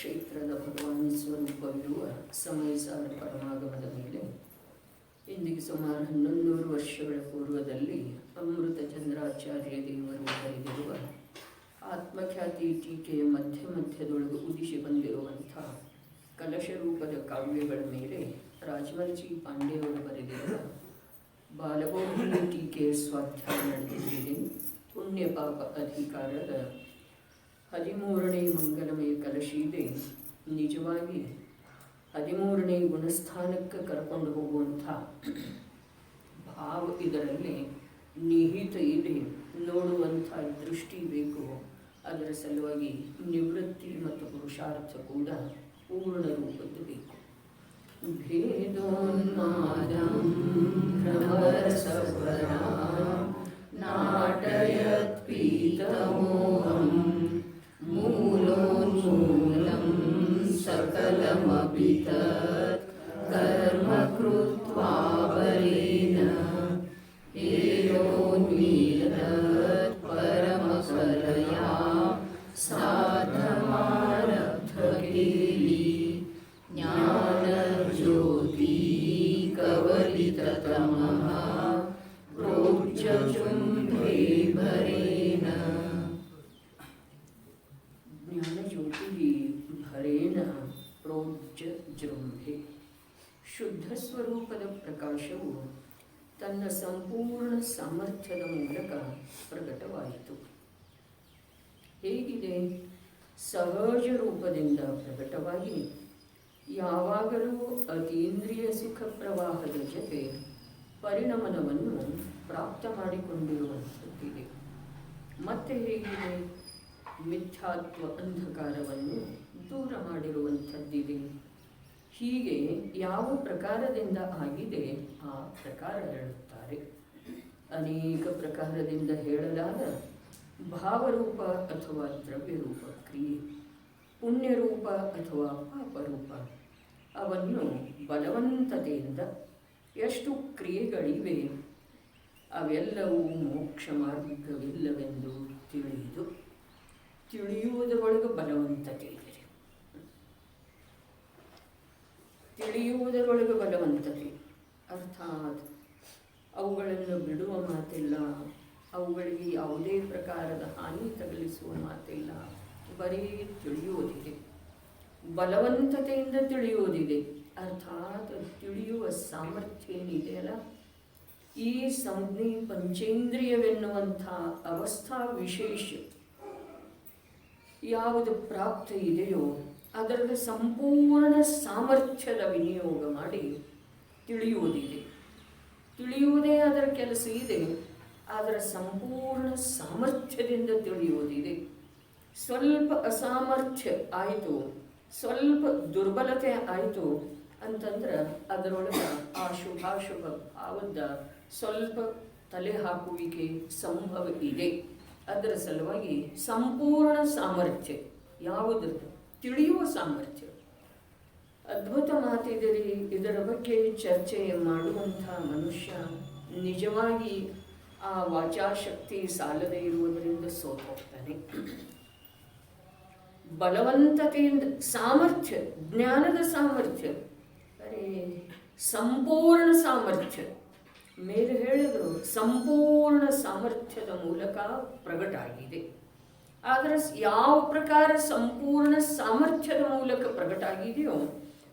ಕ್ಷೇತ್ರದ ಭಗವಾನ್ ಸ್ವರೂಪವಿರುವ ಸಮಯಸಾರ ಪರಮಾಗಮದ ಮೇಲೆ ಇಂದಿಗೆ ಸುಮಾರು 1100 ವರ್ಷಗಳ ಪೂರ್ವದಲ್ಲಿ ಅಮೃತ ಚಂದ್ರಾಚಾರ್ಯ ದೇವರು ಬರೆದಿರುವ ಆತ್ಮಖ್ಯಾತಿ ಟೀಕೆಯ ಮಧ್ಯದೊಳಗೆ ಉದಿಸಿ ಬಂದಿರುವಂಥ ಕಲಶ ರೂಪದ ಕಾವ್ಯಗಳ ಮೇಲೆ ರಾಜಮಲ್ಜಿ ಪಾಂಡೆಯವರು ಬರೆದಿರುವ ಬಾಲಗೋಹಿನಿ ಟೀಕೆಯ ಸ್ವಾಧ್ಯಾಯ ನಡೆದಿದ್ದೇನೆ. ಪುಣ್ಯ ಪಾಪ ಅಧಿಕಾರದ 13ನೇ ಮಂಗಲಮಯ ಕಲಶ ಇದೆ. ನಿಜವಾಗಿ 13ನೇ ಗುಣಸ್ಥಾನಕ್ಕೆ ಕರ್ಕೊಂಡು ಹೋಗುವಂಥ ಭಾವ ಇದರಲ್ಲಿ ನಿಹಿತ ಇದೆ. ನೋಡುವಂಥ ದೃಷ್ಟಿ ಬೇಕು. ಅದರ ಸಲುವಾಗಿ ನಿವೃತ್ತಿ ಮತ್ತು ಪುರುಷಾರ್ಥ ಕೂಡ ಪೂರ್ಣ ರೂಪದ್ದು ಬೇಕು. ಭೇದೋನ್ಮಾದಂ ಭ್ರಮರಸಪರಾಂ ನಾಟಯತ್ ಪೀತಮೋಹಂ ಮೂಲೋನ್ಮೂಲಂ ಸಕಲಮಪಿ ತತ್ ಕರ್ಮ ಕೃತ್ವಾ ಬಲೇನ ಏಯೋನ್ಮೀಲತ್ ಪರಮಕಲಯಾ ಸಾಧಮಾರಬ್ಧಕೇಲಿ ಜ್ಞಾನಜ್ಯೋತಿ ಕವಲಿತತಮಃ ಪ್ರೋಜ್ಜುಂಭೆ ಭರೇಣ. ಜ್ಞಾನಜ್ಯೋತಿ ಭರೇಣ ಪ್ರೋಜ್ಜೃಂಭೆ. ಶುದ್ಧ ಸ್ವರೂಪದ ಪ್ರಕಾಶವು ತನ್ನ ಸಂಪೂರ್ಣ ಸಾಮರ್ಥ್ಯದ ಮೂಲಕ ಪ್ರಕಟವಾಯಿತು. ಹೇಗಿದೆ? ಸಹಜ ರೂಪದಿಂದ ಪ್ರಕಟವಾಗಿ ಯಾವಾಗಲೂ ಅತೀಂದ್ರಿಯ ಸುಖ ಪ್ರವಾಹದ ಜೊತೆ ಪರಿಣಮನವನ್ನು ಪ್ರಾಪ್ತ ಮಾಡಿಕೊಂಡಿರುವಂಥದ್ದಿದೆ. ಮತ್ತೆ ಹೇಗಿದೆ? ಮಿಥ್ಯಾತ್ವ ಅಂಧಕಾರವನ್ನು ದೂರ ಮಾಡಿರುವಂಥದ್ದಿದೆ. ಹೀಗೆ ಯಾವ ಪ್ರಕಾರದಿಂದ ಆಗಿದೆ ಆ ಪ್ರಕಾರ ಹೇಳುತ್ತಾರೆ. ಅನೇಕ ಪ್ರಕಾರದಿಂದ ಹೇಳಲಾದ ಭಾವರೂಪ ಅಥವಾ ದ್ರವ್ಯರೂಪ ಕ್ರಿಯೆ, ಪುಣ್ಯರೂಪ ಅಥವಾ ಪಾಪರೂಪ, ಅವನ್ನು ಬಲವಂತತೆಯಿಂದ ಎಷ್ಟು ಕ್ರಿಯೆಗಳಿವೆ ಅವೆಲ್ಲವೂ ಮೋಕ್ಷ ಮಾರ್ಗವಿಲ್ಲವೆಂದು ತಿಳಿಯುವುದರೊಳಗೆ ಬಲವಂತತೆ ಇದೆ. ತಿಳಿಯುವುದರೊಳಗೆ ಬಲವಂತತೆ ಅರ್ಥಾತ್ ಅವುಗಳನ್ನು ಬಿಡುವ ಮಾತಿಲ್ಲ, ಅವುಗಳಿಗೆ ಯಾವುದೇ ಪ್ರಕಾರದ ಹಾನಿ ತಗಲಿಸುವ ಮಾತಿಲ್ಲ. ಬರೀ ತಿಳಿಯುವುದಿದೆ, ಬಲವಂತತೆಯಿಂದ ತಿಳಿಯುವುದಿದೆ. ಅರ್ಥಾತ್ ತಿಳಿಯುವ ಸಾಮರ್ಥ್ಯ ಏನಿದೆಯಲ್ಲ, ಈ ಸಂಜ್ಞೆ ಪಂಚೇಂದ್ರಿಯವೆನ್ನುವಂಥ ಅವಸ್ಥಾ ವಿಶೇಷ ಯಾವುದು ಪ್ರಾಪ್ತ ಇದೆಯೋ ಅದರ ಸಂಪೂರ್ಣ ಸಾಮರ್ಥ್ಯದ ವಿನಿಯೋಗ ಮಾಡಿ ತಿಳಿಯುವುದಿದೆ. ತಿಳಿಯುವುದೇ ಅದರ ಕೆಲಸ ಇದೆ. ಅದರ ಸಂಪೂರ್ಣ ಸಾಮರ್ಥ್ಯದಿಂದ ತಿಳಿಯುವುದಿದೆ. ಸ್ವಲ್ಪ ಅಸಾಮರ್ಥ್ಯ ಆಯಿತು, ಸ್ವಲ್ಪ ದುರ್ಬಲತೆ ಆಯಿತು ಅಂತಂದ್ರೆ ಅದರೊಳಗೆ ಆ ಶುಭಾಶುಭ ಭಾವದ ಸ್ವಲ್ಪ ತಲೆ ಹಾಕುವಿಕೆ ಸಂಭವ ಇದೆ. ಅದರ ಸಲುವಾಗಿ ಸಂಪೂರ್ಣ ಸಾಮರ್ಥ್ಯ ಯಾವುದ್ರದ್ದು? ತಿಳಿಯುವ ಸಾಮರ್ಥ್ಯ. ಅದ್ಭುತ ಮಾತಿದೆ. ಇದರ ಬಗ್ಗೆ ಚರ್ಚೆ ಮಾಡುವಂಥ ಮನುಷ್ಯ ನಿಜವಾಗಿ ಆ ವಾಚಾಶಕ್ತಿ ಸಾಲದೇ ಇರುವುದರಿಂದ ಸೋತು ಹೋಗ್ತಾನೆ. ಬಲವಂತತೆಯಿಂದ ಸಾಮರ್ಥ್ಯ, ಜ್ಞಾನದ ಸಾಮರ್ಥ್ಯ, ಅರೆ ಸಂಪೂರ್ಣ ಸಾಮರ್ಥ್ಯ. ಮೇಲೆ ಹೇಳಿದ್ರು ಸಂಪೂರ್ಣ ಸಾಮರ್ಥ್ಯದ ಮೂಲಕ ಪ್ರಕಟ ಆಗಿದೆ. ಆದರೆ ಯಾವ ಪ್ರಕಾರ ಸಂಪೂರ್ಣ ಸಾಮರ್ಥ್ಯದ ಮೂಲಕ ಪ್ರಕಟ ಆಗಿದೆಯೋ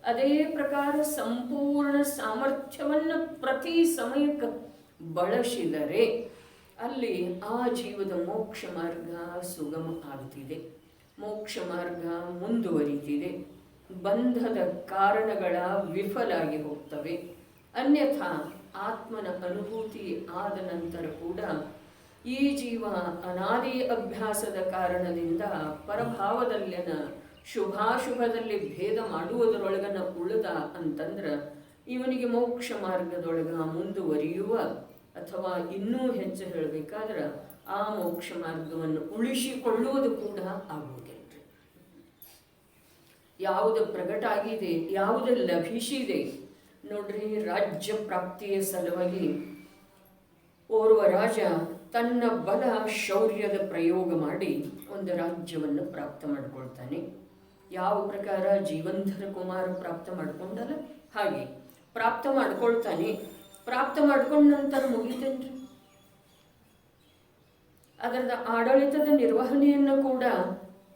ಅದೇ ಪ್ರಕಾರ ಸಂಪೂರ್ಣ ಸಾಮರ್ಥ್ಯವನ್ನು ಪ್ರತಿ ಸಮಯಕ್ಕೆ ಬಳಸಿದರೆ ಅಲ್ಲಿ ಆ ಜೀವದ ಮೋಕ್ಷ ಮಾರ್ಗ ಸುಗಮ ಆಗುತ್ತಿದೆ, ಮೋಕ್ಷ ಮಾರ್ಗ ಮುಂದುವರಿತಿದೆ, ಬಂಧದ ಕಾರಣಗಳ ವಿಫಲಾಗಿ ಹೋಗ್ತವೆ. ಅನ್ಯಥಾ ಆತ್ಮನ ಅನುಭೂತಿ ಆದ ನಂತರ ಕೂಡ ಈ ಜೀವ ಅನಾದಿ ಅಭ್ಯಾಸದ ಕಾರಣದಿಂದ ಪರಭಾವದಲ್ಲಿನ ಶುಭಾಶುಭದಲ್ಲಿ ಭೇದ ಮಾಡುವುದರೊಳಗನ ಉಳಿದ ಅಂತಂದ್ರೆ ಇವನಿಗೆ ಮೋಕ್ಷ ಮಾರ್ಗದೊಳಗ ಮುಂದುವರಿಯುವ ಅಥವಾ ಇನ್ನೂ ಹೆಚ್ಚು ಹೇಳಬೇಕಾದ್ರೆ ಆ ಮೋಕ್ಷ ಮಾರ್ಗವನ್ನು ಉಳಿಸಿಕೊಳ್ಳುವುದು ಕೂಡ ಆಗುವುದಿಲ್ಲ. ಯಾವುದು ಪ್ರಕಟ ಆಗಿದೆ, ಯಾವುದು ಲಭಿಸಿದೆ ನೋಡ್ರಿ. ರಾಜ್ಯ ಪ್ರಾಪ್ತಿಯ ಸಲುವಾಗಿ ಓರ್ವ ರಾಜ ತನ್ನ ಬಲ ಶೌರ್ಯದ ಪ್ರಯೋಗ ಮಾಡಿ ಒಂದು ರಾಜ್ಯವನ್ನು ಪ್ರಾಪ್ತ ಮಾಡಿಕೊಳ್ತಾನೆ. ಯಾವ ಪ್ರಕಾರ ಜೀವಂಧರ ಕುಮಾರ ಪ್ರಾಪ್ತ ಮಾಡ್ಕೊಂಡಲ್ಲ ಹಾಗೆ ಪ್ರಾಪ್ತ ಮಾಡ್ಕೊಳ್ತಾನೆ. ಪ್ರಾಪ್ತ ಮಾಡ್ಕೊಂಡ ನಂತರ ಮುಗಿತೇನ್ರಿ, ಅದರ ಆಡಳಿತದ ನಿರ್ವಹಣೆಯನ್ನು ಕೂಡ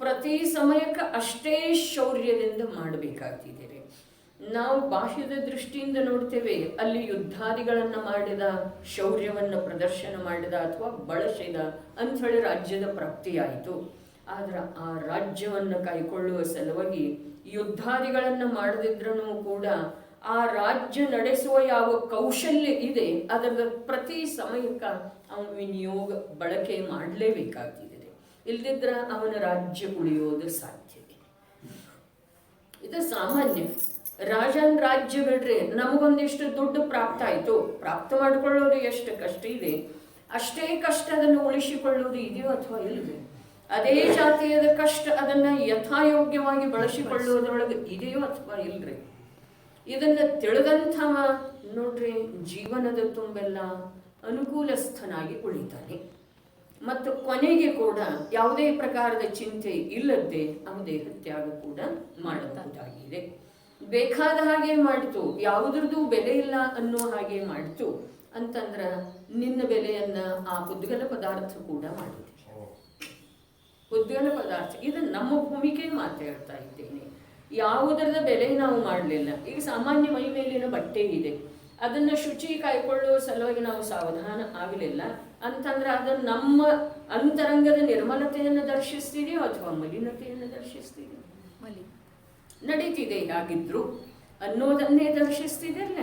ಪ್ರತಿ ಸಮಯಕ್ಕೆ ಅಷ್ಟೇ ಶೌರ್ಯದಿಂದ ಮಾಡಬೇಕಾಗ್ತಿದೆ. ನಾವು ಬಾಹ್ಯದ ದೃಷ್ಟಿಯಿಂದ ನೋಡ್ತೇವೆ, ಅಲ್ಲಿ ಯುದ್ಧಾದಿಗಳನ್ನು ಮಾಡಿದ, ಶೌರ್ಯವನ್ನು ಪ್ರದರ್ಶನ ಮಾಡಿದ ಅಥವಾ ಬಳಸಿದ ಅಂಥೇಳಿ ರಾಜ್ಯದ ಪ್ರಾಪ್ತಿಯಾಯಿತು. ಆದ್ರೆ ಆ ರಾಜ್ಯವನ್ನು ಕೈಕೊಳ್ಳುವ ಸಲುವಾಗಿ ಯುದ್ಧಾದಿಗಳನ್ನು ಮಾಡದಿದ್ರೂ ಕೂಡ ಆ ರಾಜ್ಯ ನಡೆಸುವ ಯಾವ ಕೌಶಲ್ಯ ಇದೆ ಅದರ ಪ್ರತಿ ಸಮಯಕ್ಕೆ ಅವನು ವಿನಿಯೋಗ ಬಳಕೆ ಮಾಡಲೇಬೇಕಾಗ್ತಿದೆ. ಇಲ್ದಿದ್ರ ಅವನ ರಾಜ್ಯ ಉಳಿಯೋದು ಸಾಧ್ಯ. ಇದು ಸಾಮಾನ್ಯ. ರಾಜನ್ ರಾಜ್ಯ ಬಿಡ್ರಿ, ನಮಗೊಂದಿಷ್ಟು ದುಡ್ಡು ಪ್ರಾಪ್ತ ಆಯಿತು, ಪ್ರಾಪ್ತ ಮಾಡಿಕೊಳ್ಳೋದು ಎಷ್ಟು ಕಷ್ಟ ಇದೆ ಅಷ್ಟೇ ಕಷ್ಟ ಅದನ್ನು ಉಳಿಸಿಕೊಳ್ಳೋದು ಇದೆಯೋ ಅಥವಾ ಇಲ್ಲವೇ? ಅದೇ ಜಾತಿಯದ ಕಷ್ಟ ಅದನ್ನು ಯಥಾಯೋಗ್ಯವಾಗಿ ಬಳಸಿಕೊಳ್ಳುವುದರೊಳಗೆ ಇದೆಯೋ ಅಥವಾ ಇಲ್ರಿ? ಇದನ್ನು ತಿಳಿದಂಥವ ನೋಡ್ರಿ ಜೀವನದ ತುಂಬೆಲ್ಲ ಅನುಕೂಲಸ್ಥನಾಗಿ ಉಳಿತಾನೆ. ಮತ್ತು ಕೊನೆಗೆ ಕೂಡ ಯಾವುದೇ ಪ್ರಕಾರದ ಚಿಂತೆ ಇಲ್ಲದೆ ಅವನ ದೇಹತ್ಯಾಗ ಕೂಡ ಮಾಡಬಹುದಾಗಿದೆ. ಬೇಕಾದ ಹಾಗೆ ಮಾಡಿತು, ಯಾವುದ್ರದ್ದು ಬೆಲೆ ಇಲ್ಲ ಅನ್ನೋ ಹಾಗೆ ಮಾಡಿತು ಅಂತಂದ್ರೆ ನಿನ್ನ ಬೆಲೆಯನ್ನ ಆ ಉದ್ಗಲ ಪದಾರ್ಥ ಕೂಡ ಮಾಡಿದೆ. ಉದ್ಗಲ ಪದಾರ್ಥ ಇದು ನಮ್ಮ ಭೂಮಿಗೆ ಮಾತಾಡ್ತಾ ಇದ್ದೇನೆ. ಯಾವುದರದ ಬೆಲೆ ನಾವು ಮಾಡಲಿಲ್ಲ. ಈಗ ಸಾಮಾನ್ಯ ಮೈ ಮೇಲಿನ ಬಟ್ಟೆ ಇದೆ, ಅದನ್ನ ಶುಚಿ ಕಾಯ್ಕೊಳ್ಳುವ ಸಲುವಾಗಿ ನಾವು ಸಾವಧಾನ ಆಗಲಿಲ್ಲ ಅಂತಂದ್ರೆ ಅದು ನಮ್ಮ ಅಂತರಂಗದ ನಿರ್ಮಲತೆಯನ್ನು ದರ್ಶಿಸ್ತಿದೆಯೋ ಅಥವಾ ಮಲಿನತೆಯನ್ನು ದರ್ಶಿಸ್ತಿದೆಯೋ? ನಡೀತಿದೆ ಹಾಗಿದ್ರು ಅನ್ನೋದನ್ನೇ ದರ್ಶಿಸ್ತಿದೆ ಅಲ್ಲ.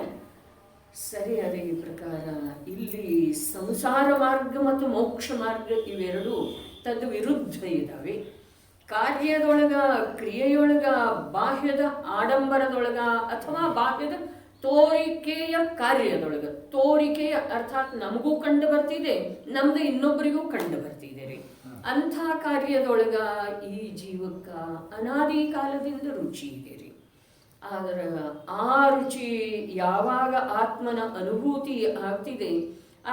ಸರಿ, ಅದೇ ಪ್ರಕಾರ ಇಲ್ಲಿ ಸಂಸಾರ ಮಾರ್ಗ ಮತ್ತು ಮೋಕ್ಷ ಮಾರ್ಗ ಇವೆರಡು ತದ್ ವಿರುದ್ಧ ಇದ್ದಾವೆ. ಕಾರ್ಯದೊಳಗ, ಕ್ರಿಯೆಯೊಳಗ, ಬಾಹ್ಯದ ಆಡಂಬರದೊಳಗ ಅಥವಾ ಬಾಹ್ಯದ ತೋರಿಕೆಯ ಕಾರ್ಯದೊಳಗ, ತೋರಿಕೆಯ ಅರ್ಥಾತ್ ನಮಗೂ ಕಂಡು ಬರ್ತಿದೆ, ನಮ್ದು ಇನ್ನೊಬ್ಬರಿಗೂ ಕಂಡು ಬರ್ತಿದೆ ರೀ. ಅಂಥ ಕಾರ್ಯದೊಳಗ ಈ ಜೀವಕ್ಕ ಅನಾದಿ ಕಾಲದಿಂದ ರುಚಿ ಇದೆ ರೀ. ಆದ್ರೆ ಆ ರುಚಿ ಯಾವಾಗ ಆತ್ಮನ ಅನುಭೂತಿ ಆಗ್ತಿದೆ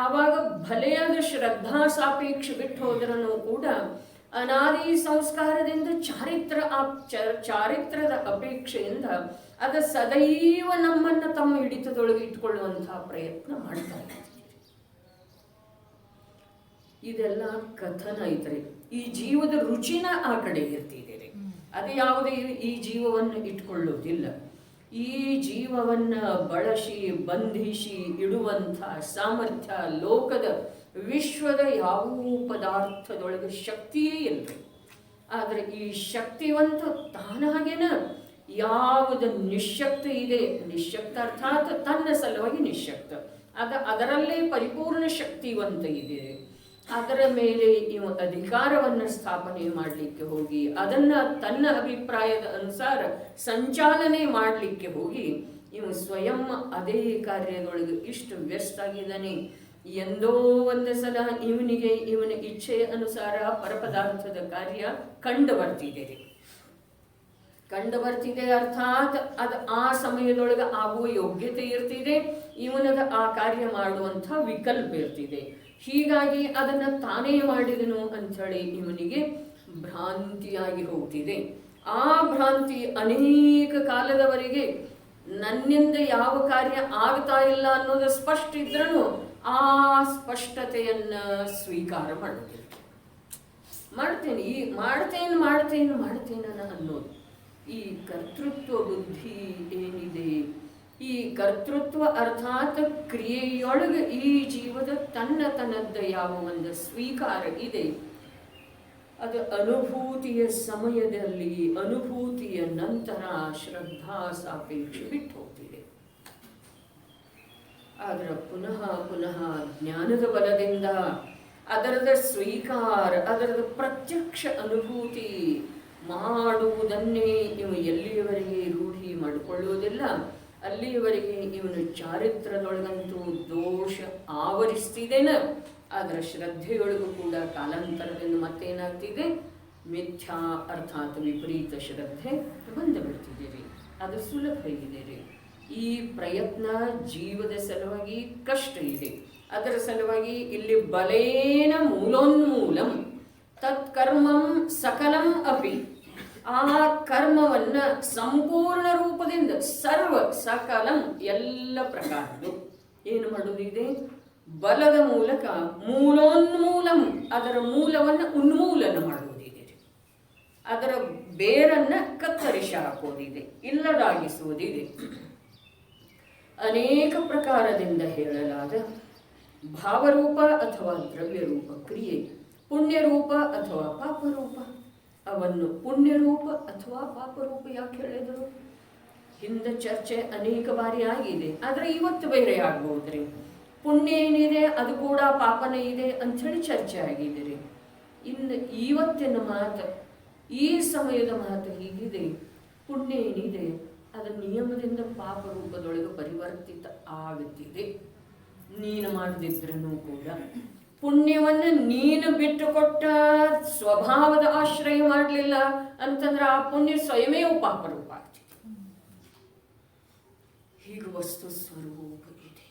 ಆವಾಗ ಭಲೆಯಾದ ಶ್ರದ್ಧಾ ಸಾಪೇಕ್ಷ ಬಿಟ್ಟು ಹೋದ್ರೂ ಕೂಡ ಅನಾದಿ ಸಂಸ್ಕಾರದಿಂದ ಚಾರಿತ್ರದ ಅಪೇಕ್ಷೆಯಿಂದ ಅದು ಸದೈವ ನಮ್ಮನ್ನು ತಮ್ಮ ಹಿಡಿತದೊಳಗೆ ಇಟ್ಕೊಳ್ಳುವಂತಹ ಪ್ರಯತ್ನ ಮಾಡ್ತಾ ಇದ್ದಾರೆ. ಇದೆಲ್ಲ ಕಥನ ಐತ್ರಿ. ಈ ಜೀವದ ರುಚಿನ ಆ ಕಡೆ ಇರ್ತಿದೆ. ಅದು ಯಾವುದೇ ಈ ಜೀವವನ್ನು ಇಟ್ಕೊಳ್ಳೋದಿಲ್ಲ. ಈ ಜೀವವನ್ನ ಬಳಸಿ ಬಂಧಿಸಿ ಇಡುವಂಥ ಸಾಮರ್ಥ್ಯ ಲೋಕದ ವಿಶ್ವದ ಯಾವ ಪದಾರ್ಥದೊಳಗೆ ಶಕ್ತಿಯೇ ಇಲ್ರಿ. ಆದರೆ ಈ ಶಕ್ತಿವಂತ ತಾನಾಗೇನ ಯಾವುದು ನಿಶ್ಶಕ್ತ ಇದೆ, ನಿಶ್ಶಕ್ತ ಅರ್ಥಾತ್ ತನ್ನ ಸಲುವಾಗಿ ನಿಶ್ಶಕ್ತ, ಅದರಲ್ಲೇ ಪರಿಪೂರ್ಣ ಶಕ್ತಿವಂತ ಇದೆ. ಅದರ ಮೇಲೆ ಇವ ಅಧಿಕಾರವನ್ನು ಸ್ಥಾಪನೆ ಮಾಡಲಿಕ್ಕೆ ಹೋಗಿ ಅದನ್ನ ತನ್ನ ಅಭಿಪ್ರಾಯದ ಅನುಸಾರ ಸಂಚಾಲನೆ ಮಾಡಲಿಕ್ಕೆ ಹೋಗಿ ಇವ ಸ್ವಯಂ ಅದೇ ಕಾರ್ಯದೊಳಗೆ ಇಷ್ಟು ವ್ಯಸ್ತ ಆಗಿದ್ದಾನೆ. ಎಂದೋ ಒಂದು ಸಲ ಇವನಿಗೆ ಇವನ ಇಚ್ಛೆಯ ಅನುಸಾರ ಪರಪದಾರ್ಥದ ಕಾರ್ಯ ಕಂಡು ಬರ್ತಿದೆ ಅರ್ಥಾತ್ ಅದು ಆ ಸಮಯದೊಳಗೆ ಆಗುವ ಯೋಗ್ಯತೆ ಇರ್ತಿದೆ, ಇವನದ ಆ ಕಾರ್ಯ ಮಾಡುವಂಥ ವಿಕಲ್ಪ ಇರ್ತಿದೆ. ಹೀಗಾಗಿ ಅದನ್ನ ತಾನೇ ಮಾಡಿದನು ಅಂಥೇಳಿ ಇವನಿಗೆ ಭ್ರಾಂತಿಯಾಗಿ ಹೋಗ್ತಿದೆ. ಆ ಭ್ರಾಂತಿ ಅನೇಕ ಕಾಲದವರೆಗೆ ನನ್ನಿಂದ ಯಾವ ಕಾರ್ಯ ಆಗ್ತಾ ಇಲ್ಲ ಅನ್ನೋದು ಸ್ಪಷ್ಟ ಇದ್ರೂ ಆ ಸ್ಪಷ್ಟತೆಯನ್ನ ಸ್ವೀಕಾರ ಮಾಡುತ್ತೇನೆ. ಮಾಡ್ತೇನೆ ಅನ್ನೋದು ಈ ಕರ್ತೃತ್ವ ಬುದ್ಧಿ ಏನಿದೆ, ಈ ಕರ್ತೃತ್ವ ಅರ್ಥಾತ್ ಕ್ರಿಯೆಯೊಳಗೆ ಈ ಜೀವದ ತನ್ನದ ಯಾವ ಒಂದು ಸ್ವೀಕಾರ ಇದೆ, ಅದು ಅನುಭೂತಿಯ ಸಮಯದಲ್ಲಿ, ಅನುಭೂತಿಯ ನಂತರ ಶ್ರದ್ಧಾ ಸಾಪೇಕ್ಷ ಬಿಟ್ಟು ಹೋಗ್ತಿದೆ. ಆದರೆ ಪುನಃ ಜ್ಞಾನದ ಬಲದಿಂದ ಅದರದ ಸ್ವೀಕಾರ, ಅದರದ ಪ್ರತ್ಯಕ್ಷ ಅನುಭೂತಿ ಮಾಡುವುದನ್ನೇ ಇವು ಎಲ್ಲಿಯವರೆಗೆ ರೂಢಿ ಮಾಡಿಕೊಳ್ಳುವುದಿಲ್ಲ ಅಲ್ಲಿಯವರೆಗೆ ಇವನು ಚಾರಿತ್ರದೊಳಗಂತೂ ದೋಷ ಆವರಿಸ್ತಿದ್ದೇನೆ. ಅದರ ಶ್ರದ್ಧೆಯೊಳಗೂ ಕೂಡ ಕಾಲಾಂತರದಿಂದ ಮತ್ತೇನಾಗ್ತಿದೆ, ಮಿಥ್ಯಾ ಅರ್ಥಾತ್ ವಿಪರೀತ ಶ್ರದ್ಧೆ ಬಂದು ಬಿಡ್ತಿದ್ದೀರಿ. ಅದು ಸುಲಭ ಇದೆ ರೀ. ಈ ಪ್ರಯತ್ನ ಜೀವದ ಸಲುವಾಗಿ ಕಷ್ಟ ಇದೆ. ಅದರ ಸಲುವಾಗಿ ಇಲ್ಲಿ ಬಲೇನ ಮೂಲೋನ್ಮೂಲಂ ತತ್ಕರ್ಮಂ ಸಕಲಂ ಅಪಿ ಆ ಕರ್ಮವನ್ನ ಸಂಪೂರ್ಣ ರೂಪದಿಂದ ಸರ್ವ ಸಕಲಂ ಎಲ್ಲ ಪ್ರಕಾರದ್ದು ಏನು ಮಾಡುವುದಿದೆ, ಬಲದ ಮೂಲಕ ಮೂಲೋನ್ಮೂಲಂ ಅದರ ಮೂಲವನ್ನು ಉನ್ಮೂಲನ ಮಾಡುವುದಿದೆ, ಅದರ ಬೇರನ್ನ ಕತ್ತರಿಸಿ ಹಾಕುವುದಿದೆ, ಇಲ್ಲದಾಗಿಸುವುದಿದೆ. ಅನೇಕ ಪ್ರಕಾರದಿಂದ ಹೇಳಲಾದ ಭಾವರೂಪ ಅಥವಾ ದ್ರವ್ಯರೂಪ ಕ್ರಿಯೆ, ಪುಣ್ಯರೂಪ ಅಥವಾ ಪಾಪರೂಪ. ಅವನ್ನು ಪುಣ್ಯರೂಪ ಅಥವಾ ಪಾಪರೂಪ ಯಾಕೆ ಹೇಳಿದರು? ಹಿಂದೆ ಚರ್ಚೆ ಅನೇಕ ಬಾರಿ ಆಗಿದೆ, ಆದರೆ ಇವತ್ತು ಬೇರೆ ಆಗ್ಬಹುದ್ರಿ. ಪುಣ್ಯ ಏನಿದೆ ಅದು ಕೂಡ ಪಾಪನೇ ಇದೆ ಅಂಥೇಳಿ ಚರ್ಚೆ ಆಗಿದೆ. ಇನ್ನು ಇವತ್ತಿನ ಮಾತು, ಈ ಸಮಯದ ಮಾತು ಹೀಗಿದೆ, ಪುಣ್ಯ ಏನಿದೆ ಅದು ನಿಯಮದಿಂದ ಪಾಪ ರೂಪದೊಳಗೆ ಪರಿವರ್ತಿತ ಆಗುತ್ತಿದೆ. ನೀನು ಮಾಡದಿದ್ರೂ ಕೂಡ ಪುಣ್ಯವನ್ನು ನೀನು ಬಿಟ್ಟುಕೊಟ್ಟ ಸ್ವಭಾವದ ಆಶ್ರಯ ಮಾಡಲಿಲ್ಲ ಅಂತಂದ್ರೆ ಆ ಪುಣ್ಯ ಸ್ವಯಮೇವ ಪಾಪ ರೂಪ ಆಗ್ತಿದೆ. ಹೀಗೆ ವಸ್ತು ಸ್ವರೂಪ ಇದೆ,